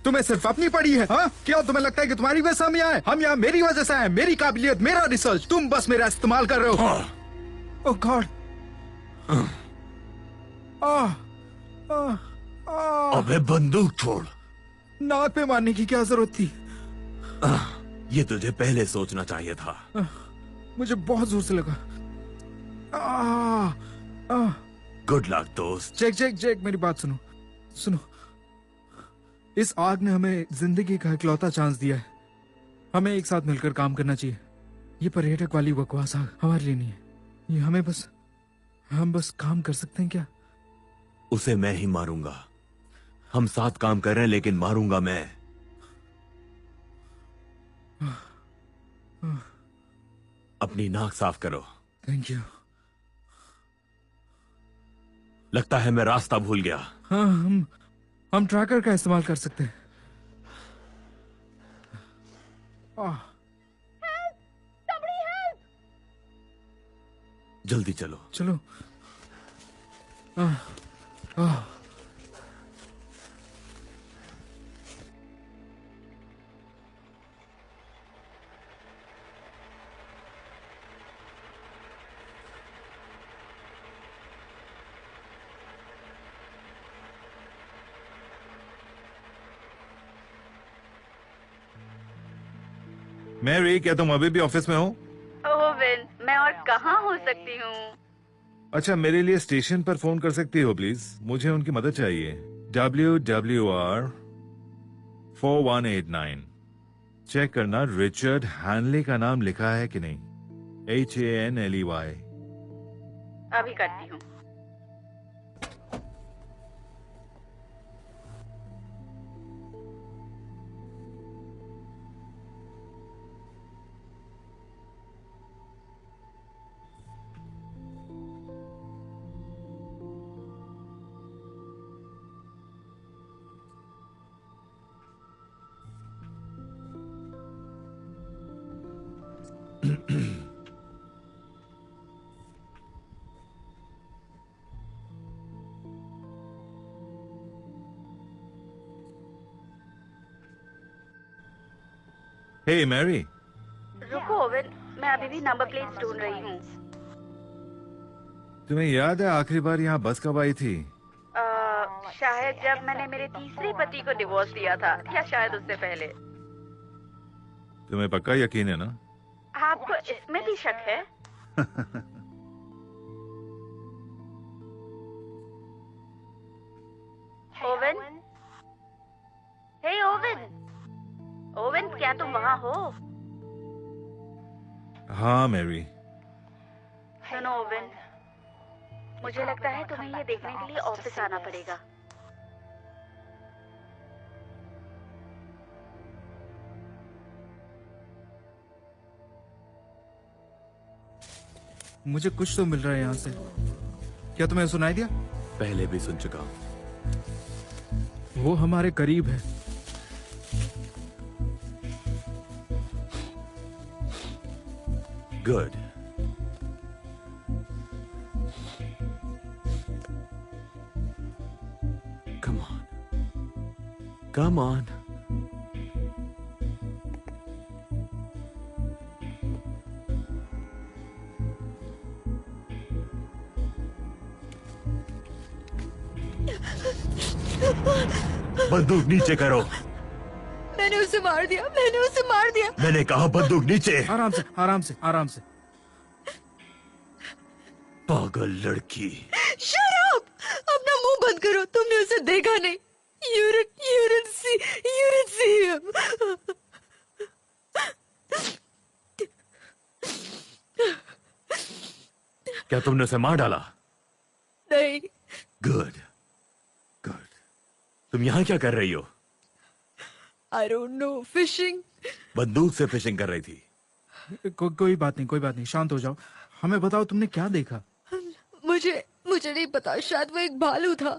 तुम्हें सिर्फ अपनी पड़ी है, हाँ? क्या तुम्हें लगता है कि तुम्हारी वजह से हम यहाँ हैं? हम यहाँ मेरी वजह से आए, मेरी काबिलियत, मेरा रिसर्च। तुम बस मेरा इस्तेमाल कर रहे हो। ओह गॉड।
अबे बंदूक छोड़।
नाक पे मारने की क्या जरूरत थी?
ये तुझे पहले सोचना चाहिए था।
मुझे बहुत जोर से लगा।
गुड लक दोस्त।
जैक जैक जैक, मेरी बात सुनो सुनो। इस आग ने हमें जिंदगी का इकलौता चांस दिया है। हमें एक साथ मिलकर काम करना चाहिए। ये पर्यटक वाली बकवास आग हमारे लिए नहीं है। ये हम बस काम कर सकते हैं क्या?
उसे मैं ही मारूंगा। हम साथ काम कर रहे हैं, लेकिन मारूंगा मैं। अपनी नाक साफ करो।
Thank you.
लगता है मैं रास्ता भूल गया।
हाँ, हम ट्रैकर का इस्तेमाल कर सकते हैं।
जल्दी चलो।
चलो।
मैरी, क्या तुम अभी भी ऑफिस में हो?
ओह विन, मैं और कहाँ हो सकती हूँ?
अच्छा, मेरे लिए स्टेशन पर फोन कर सकती हो प्लीज? मुझे उनकी मदद चाहिए। WWR 4189। चेक करना रिचर्ड हैनले का नाम लिखा है कि नहीं। HANLEY।
अभी करती हूँ।
हे मैरी।
रुको ओवन, मैं अभी भी नंबर प्लेट ढूंढ रही हूँ।
तुम्हें याद है आखिरी बार यहाँ बस कब आई थी?
शायद जब मैंने मेरे तीसरे पति को डिवोर्स दिया था, या शायद उससे पहले।
तुम्हें पक्का यकीन है ना?
आपको इसमें भी शक है? ओवन, हे ओवन, ओवन क्या तुम वहाँ हो?
हाँ मैरी।
सुनो ओवन, मुझे लगता है तुम्हें ये देखने के लिए ऑफिस आना पड़ेगा।
मुझे कुछ तो मिल रहा है यहाँ से। क्या तुम्हें सुनाई दिया?
पहले भी सुन चुका हूँ।
वो हमारे करीब है।
Good. Come on, come on. बंदूक नीचे करो।
मैंने उसे मार दिया, मैंने उसे मार दिया।
मैंने कहा बंदूक नीचे।
आराम से, आराम से, आराम से।
पागल लड़की।
Shut up! अपना मुंह बंद करो। तुमने उसे देखा नहीं। You didn't see him.
क्या तुमने उसे मार डाला?
नहीं।
Good, good. तुम यहाँ क्या कर रही हो?
I don't know. Fishing.
बंदूक से फिशिंग कर रही थी।
कोई बात नहीं, कोई बात नहीं, शांत हो जाओ। हमें बताओ तुमने क्या देखा?
मुझे नहीं पता, शायद वो एक भालू था।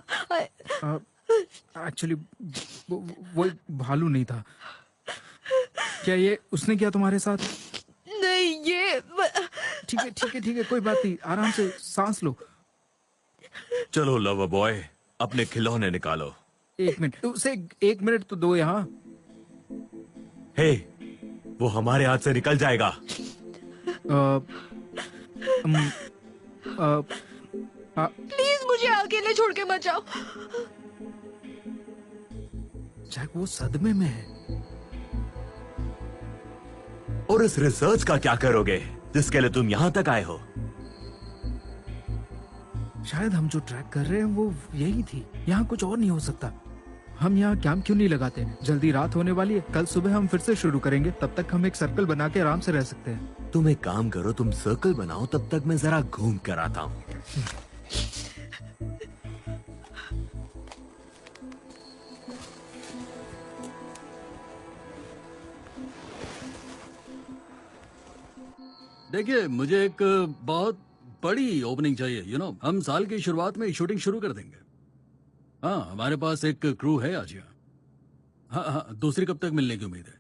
एक्चुअली वो एक भालू नहीं था। क्या ये उसने किया तुम्हारे साथ?
नहीं, ये
ठीक है, ठीक है, ठीक है, कोई बात नहीं, आराम से सांस लो।
चलो लवर बॉय, अपने खिलौने निकालो।
1 मिनट, उसे 1 मिनट तो दो यहाँ।
हे, वो हमारे हाथ से निकल जाएगा।
प्लीज मुझे अकेले छोड़ के मत जाओ।
जैक वो सदमे में है।
और इस रिसर्च का क्या करोगे जिसके लिए तुम यहाँ तक आए हो?
शायद हम जो ट्रैक कर रहे हैं वो यही थी। यहाँ कुछ और नहीं हो सकता। हम यहाँ कैंप क्यों नहीं लगाते? जल्दी रात होने वाली है, कल सुबह हम फिर से शुरू करेंगे। तब तक हम एक सर्कल बना के आराम से रह सकते हैं।
तुम एक काम करो, तुम सर्कल बनाओ, तब तक मैं जरा घूम कर आता हूँ।
देखिए, मुझे एक बहुत बड़ी ओपनिंग चाहिए। हम साल की शुरुआत में शूटिंग शुरू कर देंगे। हाँ, हमारे पास एक क्रू है आज यहाँ। हाँ, दूसरी कब तक मिलने की उम्मीद है?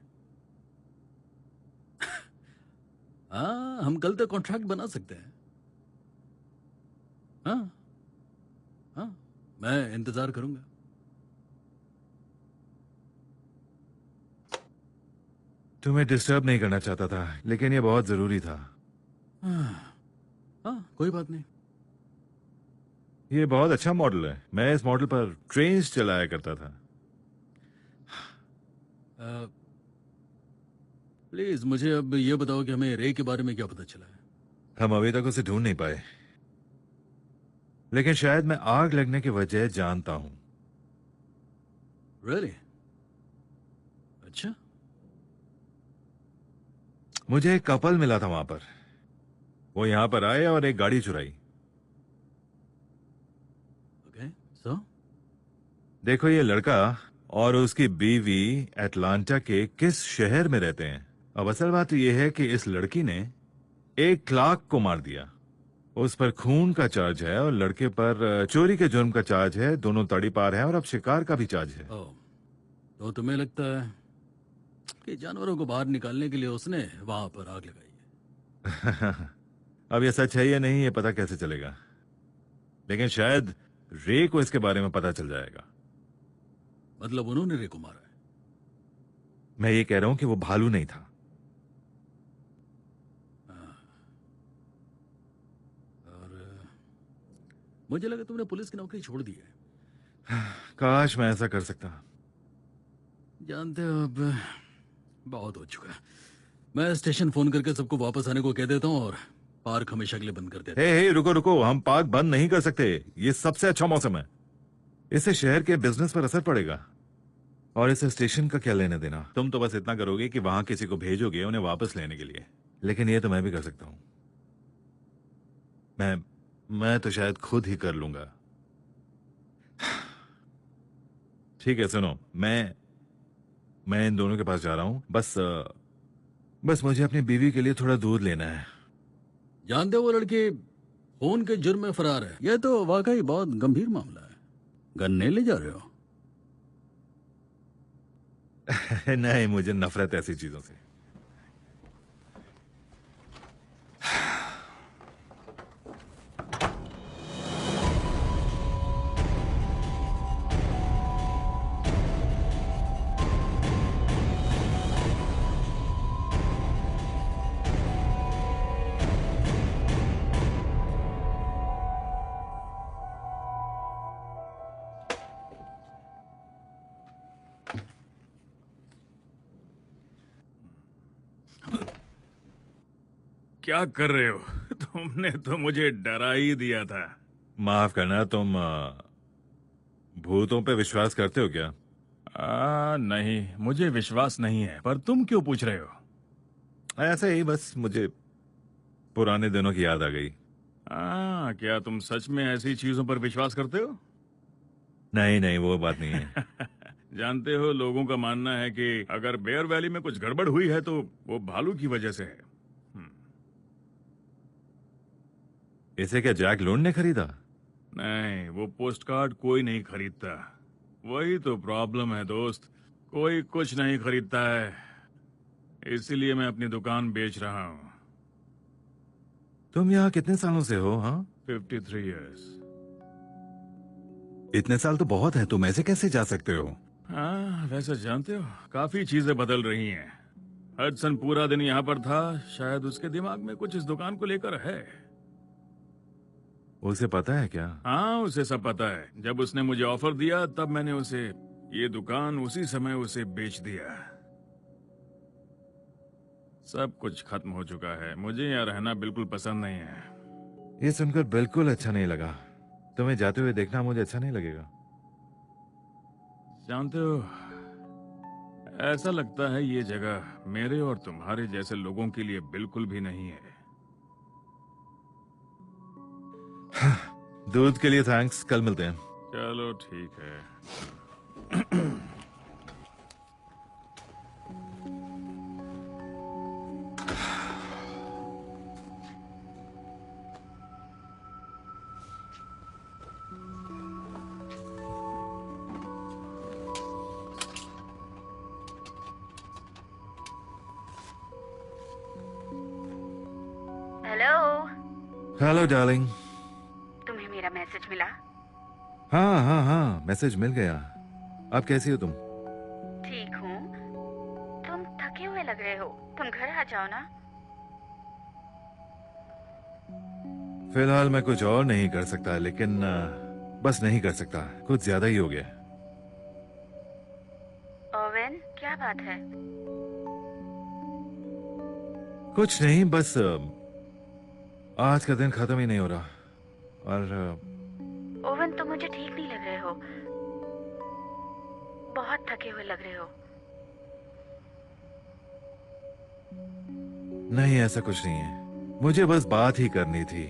हाँ, हम कल तक कॉन्ट्रैक्ट बना सकते हैं। हाँ, मैं इंतजार करूंगा।
तुम्हें डिस्टर्ब नहीं करना चाहता था, लेकिन ये बहुत जरूरी था।
हाँ, कोई बात नहीं।
ये बहुत अच्छा मॉडल है। मैं इस मॉडल पर ट्रेन चलाया करता था।
प्लीज मुझे अब ये बताओ कि हमें रे के बारे में क्या पता चला है?
हम अभी तक उसे ढूंढ नहीं पाए, लेकिन शायद मैं आग लगने की वजह जानता हूं।
Really? अच्छा।
मुझे एक कपल मिला था वहां पर। वो यहां पर आए और एक गाड़ी चुराई।
Okay, so?
देखो, ये लड़का और उसकी बीवी एटलांटा के किस शहर में रहते हैं। अब असल बात यह है कि इस लड़की ने एक क्लार्क को मार दिया। उस पर खून का चार्ज है और लड़के पर चोरी के जुर्म का चार्ज है। दोनों तड़ी पार हैं और अब शिकार का भी चार्ज है।
तो तुम्हें लगता है कि जानवरों को बाहर निकालने के लिए उसने वहां पर आग लगाई है?
अब ये सच है या नहीं, ये पता कैसे चलेगा? लेकिन शायद रे को इसके बारे में पता चल जाएगा।
मतलब उन्होंने रे को मारा है?
मैं ये कह रहा हूं कि वो भालू नहीं था।
और मुझे लगा तुमने पुलिस की नौकरी छोड़ दी है।
काश मैं ऐसा कर सकता।
जानते हो अब बहुत हो चुका। मैं स्टेशन फोन करके सबको वापस आने को कह देता हूँ और पार्क हमेशा के लिए बंद कर देता हूँ।
हे रुको रुको, हम पार्क बंद नहीं कर सकते। ये सबसे अच्छा मौसम है। इससे शहर के बिजनेस पर असर पड़ेगा। और इस स्टेशन का क्या लेने देना। तुम तो बस इतना करोगे कि वहां किसी को भेजोगे उन्हें वापस लेने के लिए, लेकिन ये तो मैं भी कर सकता हूं। मैं तो शायद खुद ही कर लूंगा। ठीक है, सुनो, मैं इन दोनों के पास जा रहा हूं। बस मुझे अपनी बीवी के लिए थोड़ा दूध लेना है।
जानते हो वो लड़की फोन के जुर्म में फरार है। यह तो वाकई बहुत गंभीर मामला है। गन्ने ले जा रहे हो?
नहीं, मुझे नफरत है ऐसी चीजों से।
क्या कर रहे हो? तुमने तो मुझे डरा ही दिया था।
माफ करना, तुम भूतों पे विश्वास करते हो क्या?
नहीं, मुझे विश्वास नहीं है। पर तुम क्यों पूछ रहे हो?
ऐसे ही, बस मुझे पुराने दिनों की याद आ गई।
क्या तुम सच में ऐसी चीजों पर विश्वास करते हो?
नहीं, वो बात नहीं है।
जानते हो, लोगों का मानना है कि अगर बेयर वैली में कुछ गड़बड़ हुई है तो वो भालू की वजह से है।
इसे क्या जैक लोन ने खरीदा?
नहीं, वो पोस्ट कार्ड कोई नहीं खरीदता। वही तो प्रॉब्लम है दोस्त, कोई कुछ नहीं खरीदता है। इसीलिए मैं अपनी दुकान बेच रहा हूँ।
तुम यहाँ कितने सालों से हो? हाँ,
53 इयर्स।
इतने साल तो बहुत है, तुम ऐसे कैसे जा सकते हो?
हाँ, वैसे जानते हो, काफी चीजें बदल रही हैं। हडसन पूरा दिन यहाँ पर था। शायद उसके दिमाग में कुछ इस दुकान को लेकर है।
उसे पता है क्या?
हाँ, उसे सब पता है। जब उसने मुझे ऑफर दिया तब मैंने उसे ये दुकान उसी समय उसे बेच दिया। सब कुछ खत्म हो चुका है। मुझे यहाँ रहना बिल्कुल पसंद नहीं है।
ये सुनकर बिल्कुल अच्छा नहीं लगा। तुम्हें जाते हुए देखना मुझे अच्छा नहीं लगेगा।
जानते हो, ऐसा लगता है ये जगह मेरे और तुम्हारे जैसे लोगों के लिए बिल्कुल भी नहीं है।
दूध के लिए थैंक्स, कल मिलते हैं।
चलो ठीक है।
Hello darling.
तुम्हें मेरा मैसेज मिला?
हाँ, मैसेज मिल गया। अब कैसी हो तुम?
ठीक हूँ। तुम थके हुए लग रहे हो। तुम घर आ जाओ ना।
फिलहाल मैं कुछ और नहीं कर सकता, लेकिन बस नहीं कर सकता। कुछ ज्यादा ही हो गया।
ओवेन, क्या बात है?
कुछ नहीं, बस आज का दिन खत्म ही नहीं हो रहा। और
ओवन, तुम मुझे ठीक नहीं लग रहे हो। बहुत थके हुए लग रहे हो।
नहीं, ऐसा कुछ नहीं है। मुझे बस बात ही करनी थी।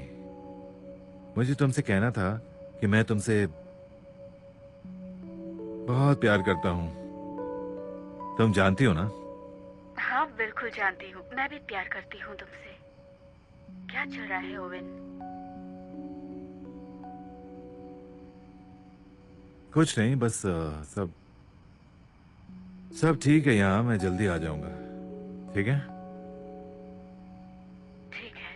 मुझे तुमसे कहना था कि मैं तुमसे बहुत प्यार करता हूँ। तुम जानती हो ना?
हाँ, बिल्कुल जानती हूँ। मैं भी प्यार करती हूँ तुमसे। क्या चल रहा है ओवेन?
कुछ नहीं, बस सब ठीक है यहाँ। मैं जल्दी आ जाऊंगा। ठीक है?
ठीक है।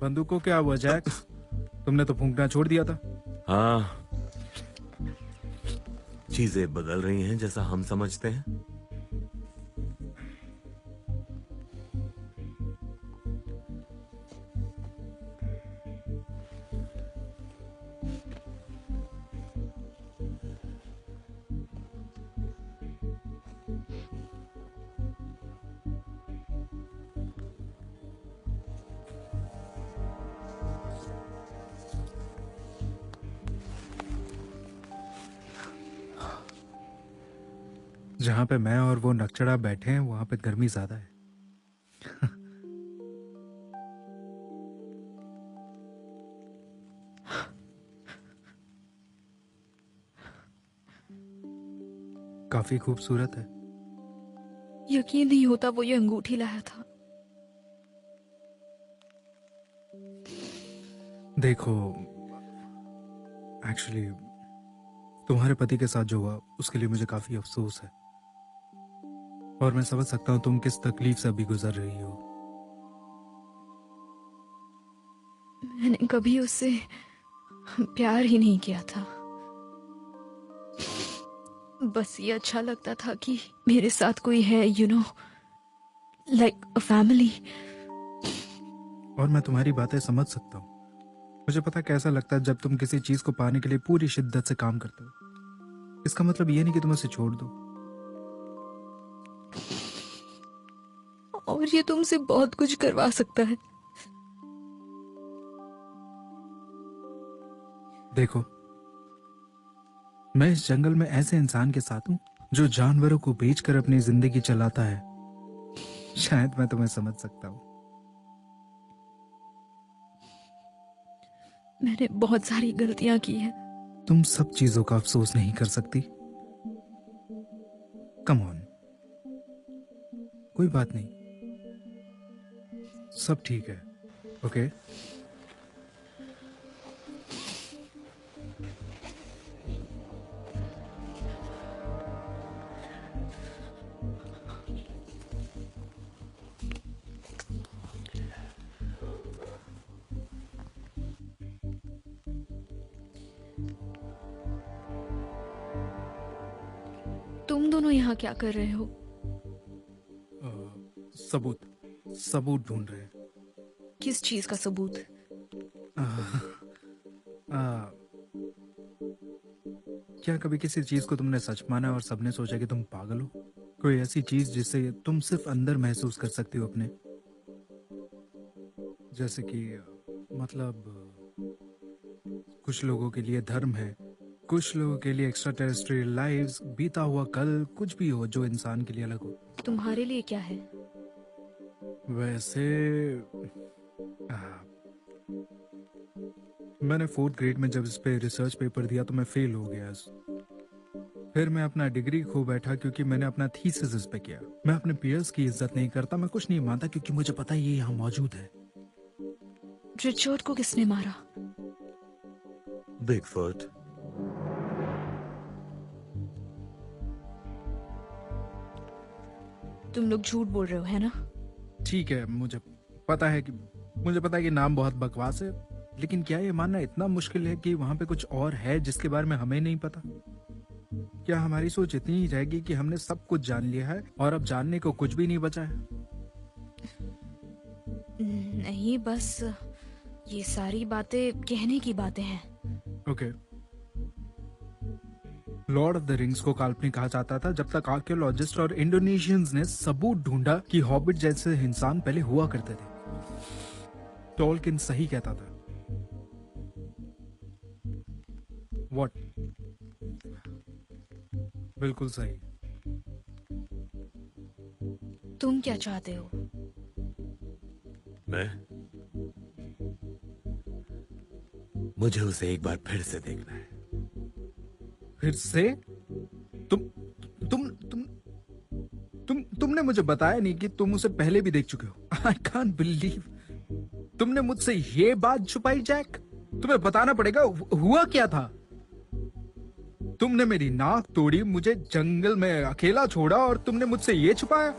बंदूक को क्या हुआ जैक? तुमने तो फूंकना छोड़ दिया था।
हाँ, चीजें बदल रही हैं जैसा हम समझते हैं।
जहां पे मैं और वो नकचड़ा बैठे हैं वहां पे गर्मी ज्यादा है। काफी खूबसूरत है।
यकीन नहीं होता वो ये अंगूठी लाया था।
देखो, एक्चुअली तुम्हारे पति के साथ जो हुआ उसके लिए मुझे काफी अफसोस है, और मैं समझ सकता हूं तुम किस तकलीफ से अभी गुजर रही हो।
मैंने कभी उससे प्यार ही नहीं किया था। बस ये अच्छा लगता था कि मेरे साथ कोई है, you know, like a family.
और मैं तुम्हारी बातें समझ सकता हूँ। मुझे पता कैसा लगता है जब तुम किसी चीज को पाने के लिए पूरी शिद्दत से काम करते हो। इसका मतलब ये नहीं कि तुम उसे छोड़ दो।
और ये तुमसे बहुत कुछ करवा सकता है।
देखो, मैं इस जंगल में ऐसे इंसान के साथ हूं जो जानवरों को बेचकर अपनी जिंदगी चलाता है। शायद मैं तुम्हें समझ सकता हूं।
मैंने बहुत सारी गलतियां की हैं।
तुम सब चीजों का अफसोस नहीं कर सकती। कम ऑन, कोई बात नहीं, सब ठीक है। ओके?
तुम दोनों यहाँ क्या कर रहे हो?
सबूत ढूंढ रहे हैं।
किस चीज का सबूत?
क्या कभी किसी चीज को तुमने सच माना और सबने सोचा कि तुम पागल हो? कोई ऐसी चीज जिसे तुम सिर्फ अंदर महसूस कर सकते हो अपने, जैसे कि मतलब कुछ लोगों के लिए धर्म है, कुछ लोगों के लिए एक्स्ट्रा टेरेस्ट्रियल लाइव्स, बीता हुआ कल, कुछ भी हो जो इंसान के लिए अलग हो।
तुम्हारे लिए क्या है?
वैसे मैंने 4th ग्रेड में जब इस पे रिसर्च पेपर दिया तो मैं फेल हो गया। फिर मैं अपना डिग्री खो बैठा क्योंकि मैंने अपना थीसिस इस पे किया। मैं अपने पीयर्स की इज्जत नहीं करता, मैं कुछ नहीं मानता क्योंकि मुझे पता है ये यहाँ मौजूद है।
रिचर्ड को किसने मारा?
बिगफुट।
तुम लोग झूठ बोल रहे हो, है ना?
ठीक है, मुझे पता है कि नाम बहुत बकवास है, लेकिन क्या ये मानना इतना मुश्किल है कि वहां पे कुछ और है जिसके बारे में हमें नहीं पता? क्या हमारी सोच इतनी ही रहेगी कि हमने सब कुछ जान लिया है और अब जानने को कुछ भी नहीं बचा है?
नहीं, बस ये सारी बातें कहने की बातें हैं।
Okay. Lord of the rings को काल्पनिक कहा जाता था जब तक आर्कियोलॉजिस्ट और इंडोनेशियंस ने सबूत ढूंढा कि हॉबिट जैसे इंसान पहले हुआ करते थे। टोल्किन सही कहता था। व्हाट? बिल्कुल सही।
तुम क्या चाहते हो?
मुझे उसे एक बार फिर से देखना है।
फिर से? तुमने मुझे बताया नहीं कि तुम उसे पहले भी देख चुके हो। आई कांट बिलीव तुमने मुझसे ये बात छुपाई जैक। तुम्हें बताना पड़ेगा हुआ क्या था। तुमने मेरी नाक तोड़ी, मुझे जंगल में अकेला छोड़ा और तुमने मुझसे ये छुपाया।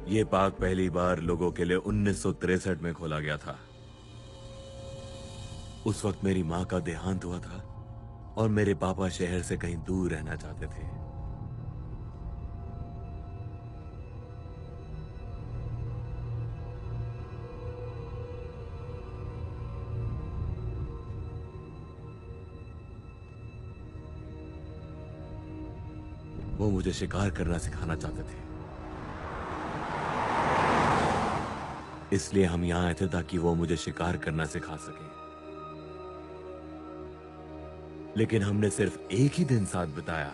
ये पार्क पहली बार लोगों के लिए 1963 में खोला गया था। उस वक्त मेरी माँ का देहांत हुआ था और मेरे पापा शहर से कहीं दूर रहना चाहते थे। वो मुझे शिकार करना सिखाना चाहते थे, इसलिए हम यहां आए थे ताकि वो मुझे शिकार करना सिखा सके। लेकिन हमने सिर्फ एक ही दिन साथ बिताया।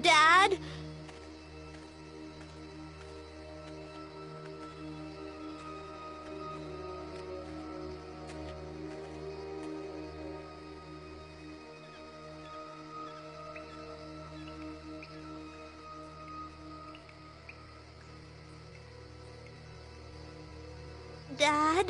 Dad? Dad?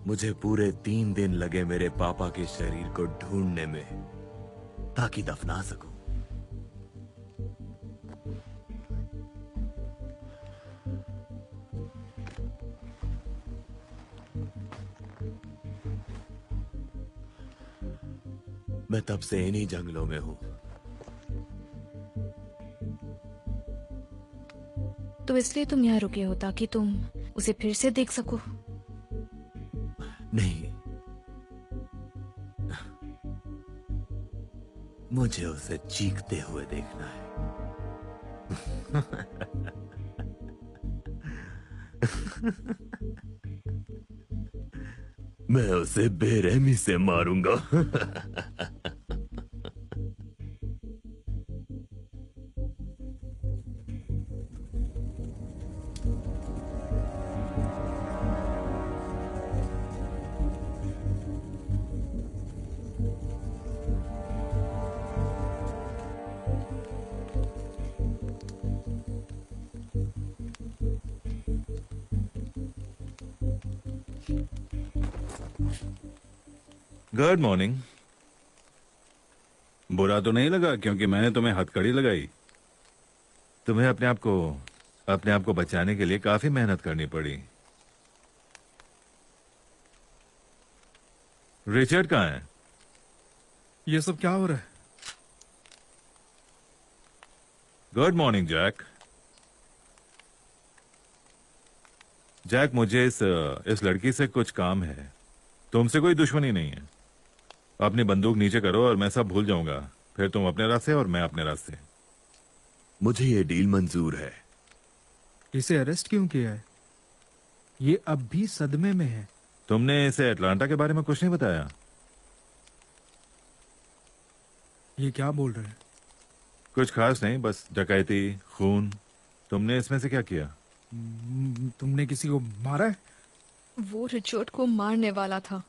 मुझे पूरे 3 दिन लगे मेरे पापा के शरीर को ढूंढने में ताकि दफना सकूं। मैं तब से इन्हीं जंगलों में हूं।
तो इसलिए तुम यहाँ रुके हो ताकि तुम उसे फिर से देख सको?
नहीं, मुझे उसे चीखते हुए देखना है। मैं उसे बेरहमी से मारूंगा।
Good morning.
बुरा तो नहीं लगा क्योंकि मैंने तुम्हें हथकड़ी लगाई?
तुम्हें अपने आप को बचाने के लिए काफी मेहनत करनी पड़ी। रिचर्ड कहाँ है?
ये सब क्या हो रहा है?
Good morning Jack. जैक, मुझे इस लड़की से कुछ काम है। तुमसे कोई दुश्मनी नहीं है। अपनी बंदूक नीचे करो और मैं सब भूल जाऊंगा। फिर तुम अपने रास्ते और मैं अपने रास्ते।
मुझे ये डील मंजूर है।
इसे अरेस्ट क्यों किया है? ये अब भी सदमे में है।
तुमने इसे अटलांटा के बारे में कुछ नहीं बताया?
ये क्या बोल रहे हैं?
कुछ खास नहीं, बस डकैती, खून। तुमने इसमें से क्या किया?
तुमने किसी को मारा है?
वो रिचर्ड को मारने वाला था।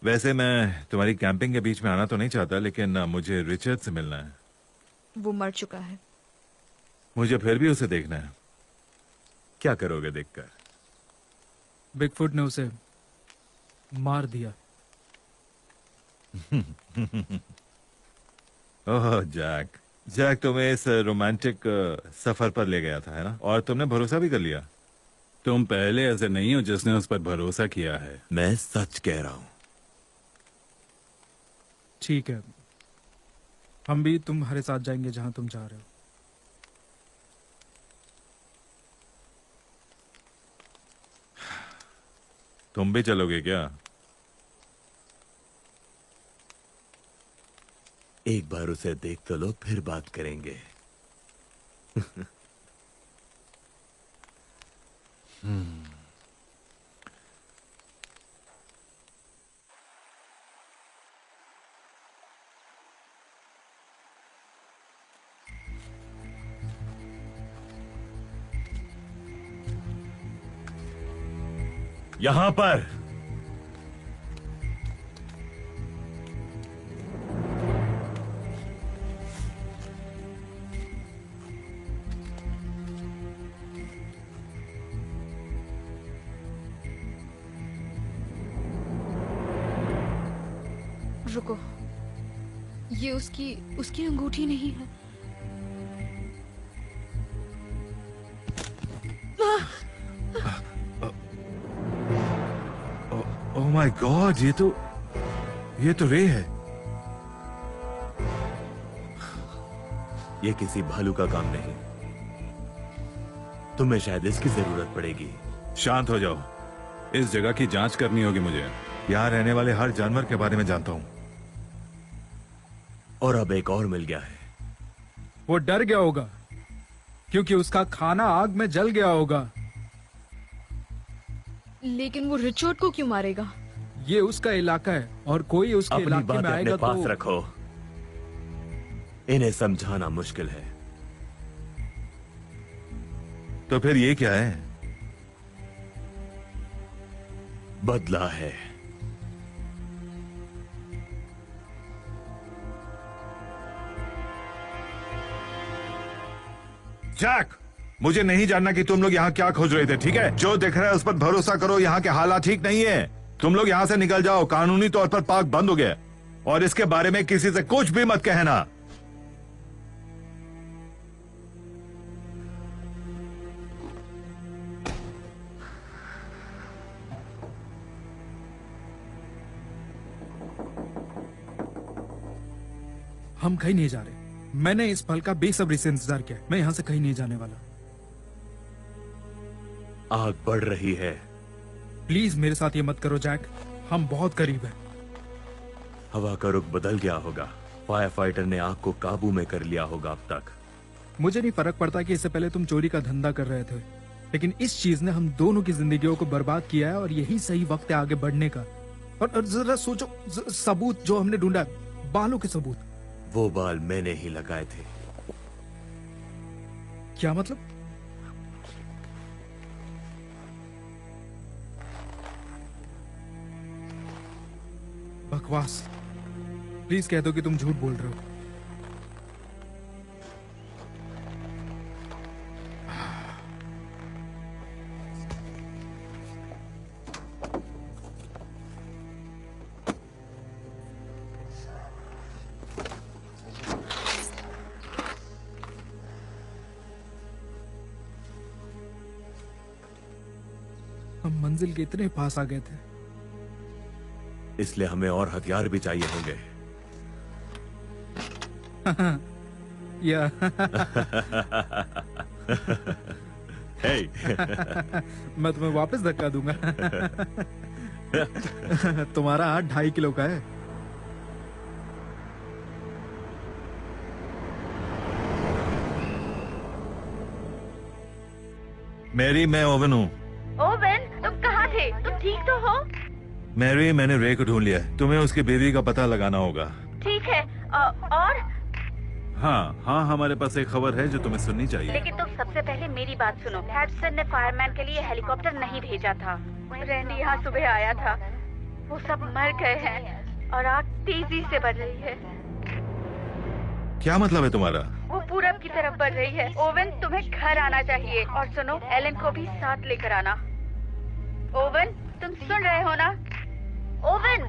वैसे मैं तुम्हारी कैंपिंग के बीच में आना तो नहीं चाहता, लेकिन मुझे रिचर्ड से मिलना है।
वो मर चुका है।
मुझे फिर भी उसे देखना है।
क्या करोगे देखकर?
बिगफुट ने उसे मार दिया।
ओह जैक, जैक तुम्हें इस रोमांटिक सफर पर ले गया था, है ना? और तुमने भरोसा भी कर लिया।
तुम पहले ऐसे नहीं हो जिसने उस पर भरोसा किया है।
मैं सच कह रहा हूं।
ठीक है, हम भी तुम्हारे साथ जाएंगे जहां तुम जा रहे हो।
तुम भी चलोगे क्या?
एक बार उसे देख तो लो, फिर बात करेंगे।
यहां पर
रुको, ये उसकी अंगूठी नहीं है।
ओह माय गॉड, ये तो रे है।
ये किसी भालू का काम नहीं। तुम्हें शायद इसकी जरूरत पड़ेगी।
शांत हो जाओ, इस जगह की जांच करनी होगी मुझे। यहाँ रहने वाले हर जानवर के बारे में जानता हूँ।
और अब एक और मिल गया है।
वो डर गया होगा क्योंकि उसका खाना आग में जल गया होगा।
लेकिन वो रिचर्ड को क्यों मारेगा?
ये उसका इलाका है और कोई उसके
अपनी
इलाके
बातें
में
अपने
आएगा
पास
तो
रखो। इन्हें समझाना मुश्किल है।
तो फिर ये क्या है?
बदला है।
जैक, मुझे नहीं जानना कि तुम लोग यहाँ क्या खोज रहे थे, ठीक है? जो दिख रहा है उस पर भरोसा करो। यहाँ के हालात ठीक नहीं है। तुम लोग यहाँ से निकल जाओ। कानूनी तौर पर पार्क बंद हो गया और इसके बारे में किसी से कुछ भी मत कहना।
हम कहीं नहीं जा रहे। मैंने इस पल का बेसब्री से इंतजार किया। मैं यहाँ से कहीं नहीं जाने वाला।
आग बढ़ रही है।
प्लीज मेरे साथ ये मत करो जैक, हम बहुत करीब हैं।
हवा का रुख बदल गया होगा। फायर फाइटर ने आग को काबू में कर लिया होगा अब तक।
मुझे नहीं फर्क पड़ता कि इससे पहले तुम चोरी का धंधा कर रहे थे, लेकिन इस चीज ने हम दोनों की जिंदगियों को बर्बाद किया है और यही सही वक्त है आगे बढ़ने का। और जरा सोचो, सबूत जो हमने ढूंढा, बालों के सबूत।
वो बाल मैंने ही लगाए थे।
क्या मतलब? बकवास। प्लीज कह दो कि तुम झूठ बोल रहे हो। हम मंजिल के इतने पास आ गए थे।
इसलिए हमें और हथियार भी चाहिए होंगे।
या
हे।
मैं तुम्हें वापस धक्का दूंगा। तुम्हारा हाथ 2.5 किलो का है।
मैरी, मैं ओवन हूँ।
ओवन, तुम कहाँ थे? तुम ठीक तो हो?
मैरी, मैंने रे को ढूंढ लिया है। तुम्हें उसकी बीवी का पता लगाना होगा।
ठीक है। और?
हाँ हाँ, हमारे पास एक खबर है जो तुम्हें सुननी चाहिए।
लेकिन तुम सबसे पहले मेरी बात सुनो। हैडसन ने फायरमैन के लिए हेलीकॉप्टर नहीं भेजा था। रैंडी यहाँ सुबह आया था। वो सब मर गए हैं और आग तेजी से बढ़ रही है।
क्या मतलब है तुम्हारा?
वो पूरब की तरफ बढ़ रही है। ओवन, तुम्हें घर आना चाहिए। और सुनो, एलन को भी साथ लेकर आना। ओवन, तुम सुन रहे हो ना? Oven,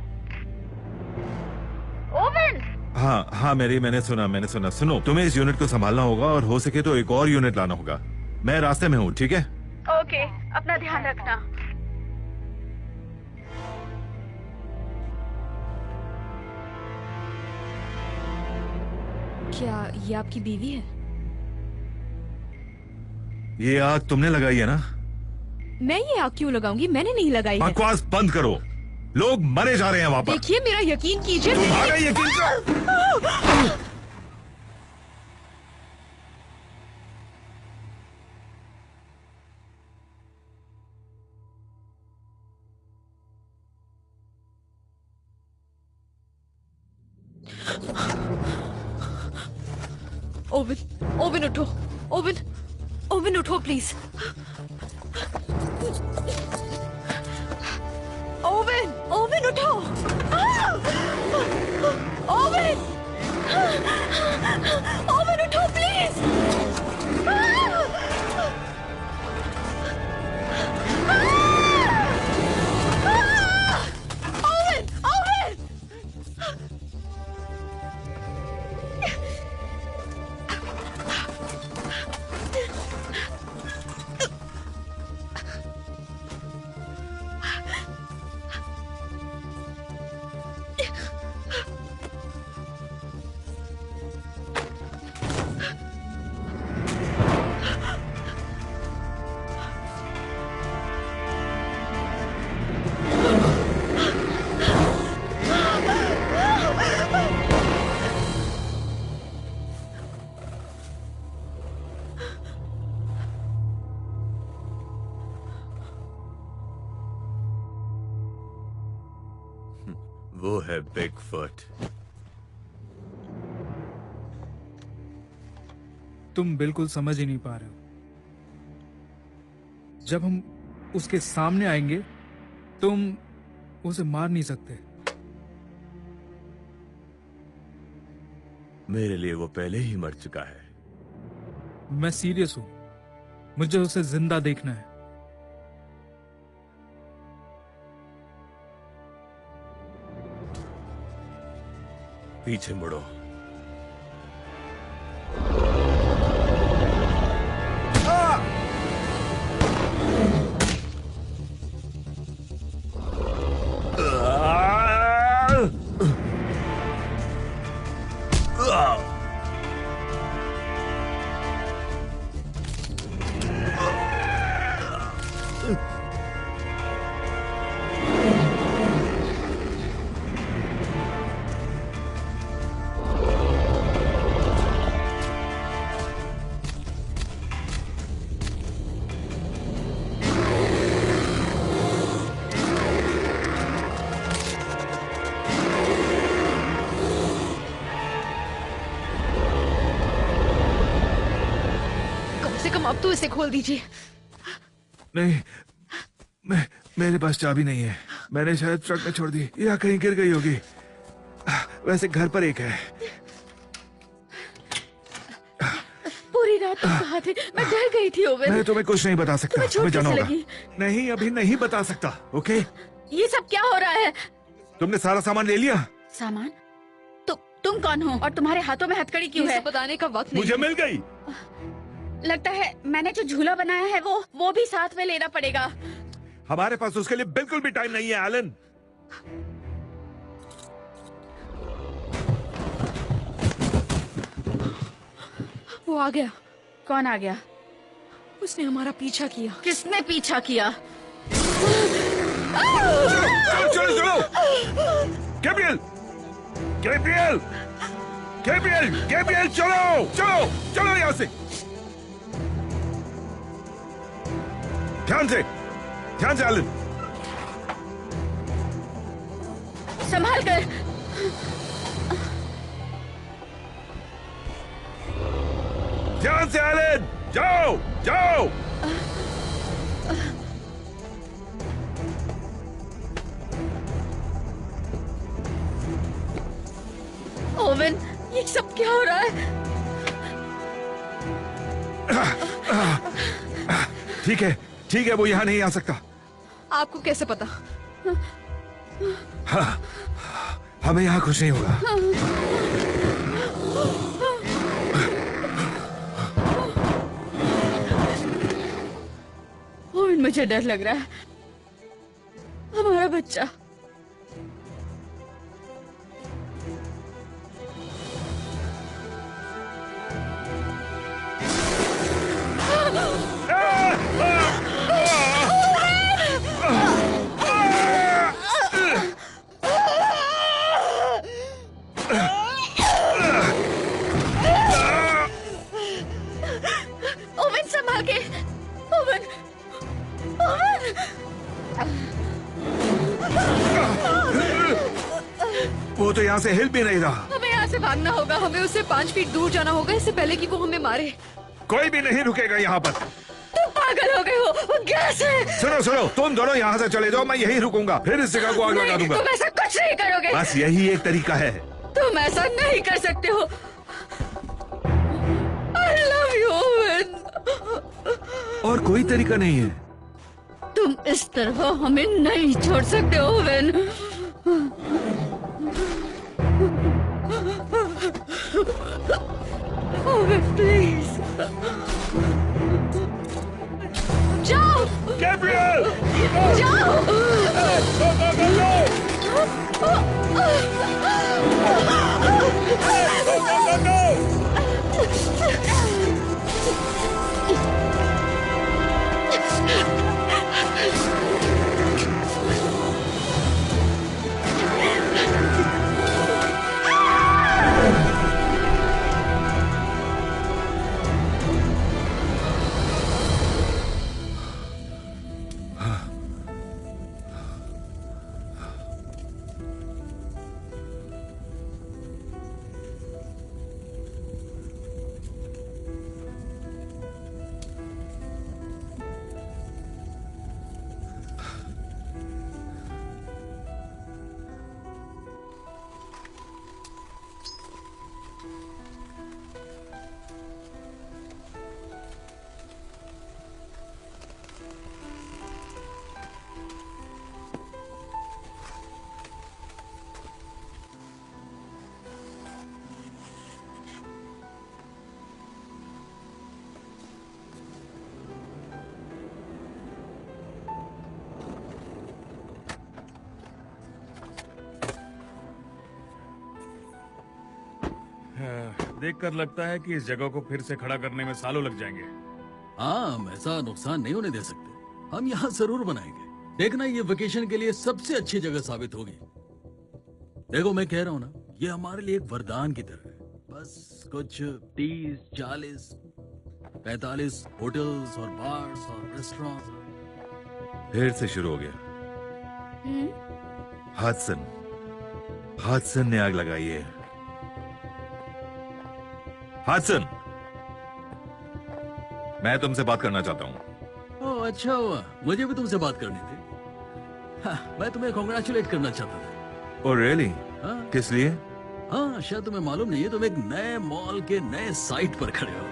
oven.
हाँ हाँ मैरी, मैंने सुना। सुनो, तुम्हें इस यूनिट को संभालना होगा और हो सके तो एक और यूनिट लाना होगा। मैं रास्ते में हूँ, ठीक है?
ओके। ओके, अपना ध्यान रखना।
क्या ये आपकी बीवी है?
ये आग तुमने लगाई है ना?
मैं ये आग क्यों लगाऊंगी? मैंने नहीं लगाई है।
बकवास बंद करो, लोग मरे जा रहे हैं वहां पर।
देखिए मेरा यकीन कीजिए।
तुम्हारा यकीन
ओविन, ओविन उठो, ओविन, ओविन उठो प्लीज। ओविन, ओविन उठो। ओविन, ओविन उठो प्लीज। Owen, Owen.
वो है बिगफुट।
तुम बिल्कुल समझ ही नहीं पा रहे हो। जब हम उसके सामने आएंगे तुम उसे मार नहीं सकते।
मेरे लिए वो पहले ही मर चुका है।
मैं सीरियस हूं, मुझे उसे जिंदा देखना है।
पीछे मुड़ो।
अब तो इसे खोल दीजिए।
नहीं, मेरे पास चाबी नहीं है। मैंने शायद ट्रक में छोड़ दी या कहीं गिर गई होगी। वैसे घर पर एक है।
पूरी रात तुम कहाँ थे? मैं डर गई थी ओवन।
मैं तुम्हें कुछ नहीं बता सकता।
तुम्हें
जाना होगा।
लगी?
नहीं, अभी नहीं बता सकता। ओके?
ये सब क्या हो रहा है?
तुमने सारा सामान ले लिया?
सामान? तुम कौन हो और तुम्हारे हाथों में हथकड़ी क्यों है?
बताने का वक्त नहीं।
मुझे मिल गई।
लगता है मैंने जो झूला बनाया है वो भी साथ में लेना पड़ेगा।
हमारे पास उसके लिए बिल्कुल भी टाइम नहीं है एलन।
वो आ गया।
कौन आ गया?
उसने हमारा पीछा किया।
किसने पीछा किया?
चलो चलो गैब्रियल, गैब्रियल, गैब्रियल, गैब्रियल, चलो चलो चलो यहां से। ध्यान से एलन।
संभाल कर।
ध्यान से एलन, जाओ जाओ।
ओवन, ये सब क्या हो रहा है?
ठीक है, वो यहाँ नहीं आ सकता।
आपको कैसे पता?
हाँ, हमें यहाँ कुछ नहीं होगा।
ओवन,
लेकिन मुझे डर लग रहा है। हमारा बच्चा।
ओवन संभाल के। Oven, oven.
वो तो यहाँ से हिल भी नहीं रहा।
हमें यहाँ से भागना होगा। हमें उससे 5 फीट दूर जाना होगा इससे पहले कि वो हमें मारे।
कोई भी नहीं रुकेगा यहाँ पर।
तुम पागल हो गए हो। वो गैस है।
सुनो सुनो, तुम दोनों यहाँ से चले जाओ, मैं यहीं रुकूंगा, फिर इस जगह को आग लगा दूंगा।
तुम ऐसा कुछ नहीं करोगे।
बस यही एक तरीका है।
तुम ऐसा नहीं कर सकते हो। I love you, oven.
और कोई तरीका नहीं है।
तुम इस तरह हमें नहीं छोड़ सकते ओवन। Oven please.
जाओ।
Gabriel!
जाओ।
देखकर लगता है कि इस जगह को फिर से खड़ा करने में सालों लग जाएंगे।
हाँ, हम ऐसा नुकसान नहीं होने दे सकते। हम यहाँ जरूर बनाएंगे। देखना, ये वेकेशन के लिए सबसे अच्छी जगह साबित होगी। देखो, मैं कह रहा हूँ ना, ये हमारे लिए एक वरदान की तरह है। बस कुछ 30, 40, 45 होटल्स और बार्स और रेस्टोरेंट्स।
फिर से शुरू हो गया। हडसन ने आग लगाई है। हडसन, मैं तुमसे बात करना चाहता हूँ।
ओह, अच्छा हुआ, मुझे भी तुमसे बात करनी थी। हाँ, मैं तुम्हें कॉन्ग्रेचुलेट करना चाहता था।
Oh really? किस लिए?
हाँ, शायद तुम्हें मालूम नहीं है, तुम एक नए मॉल के नए साइट पर खड़े हो।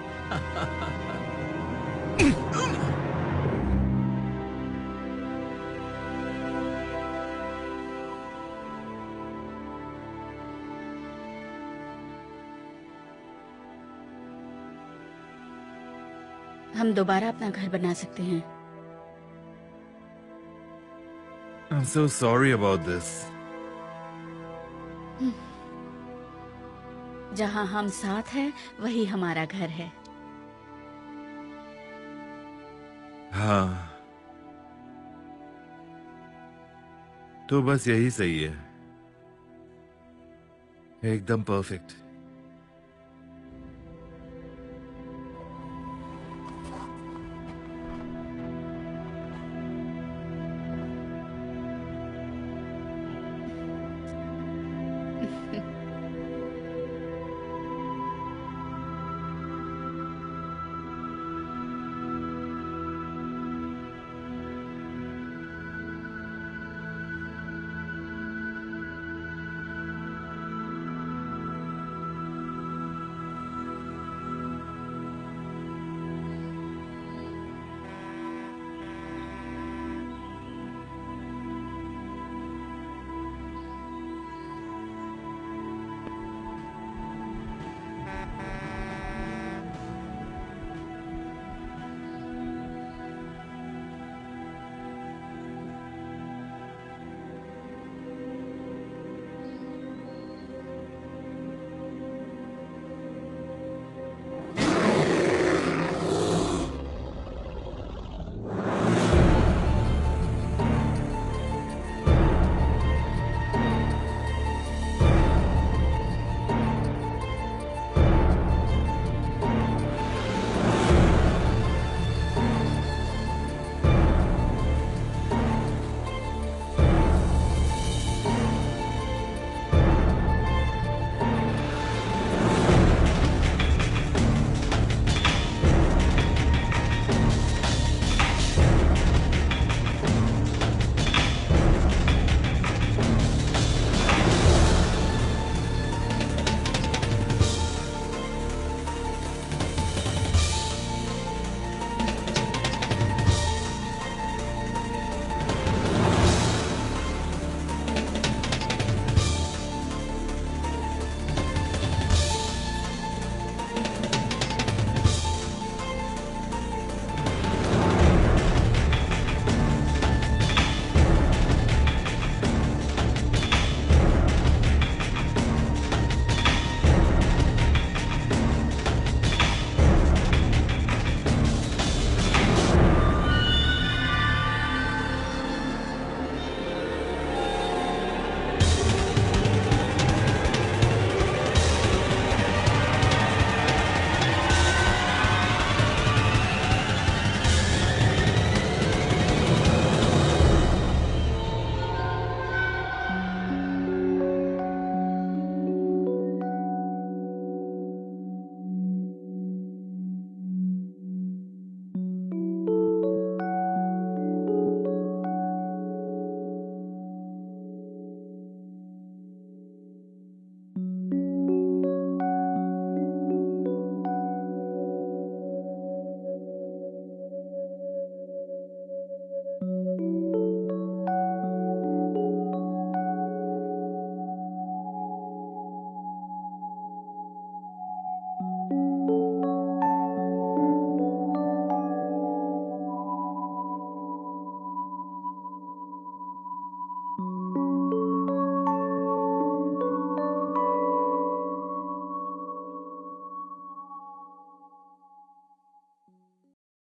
हम दोबारा अपना घर बना सकते हैं।
I'm so sorry about this.
जहाँ हम साथ हैं, वही हमारा घर है।
हाँ, तो बस यही सही है। एकदम परफेक्ट।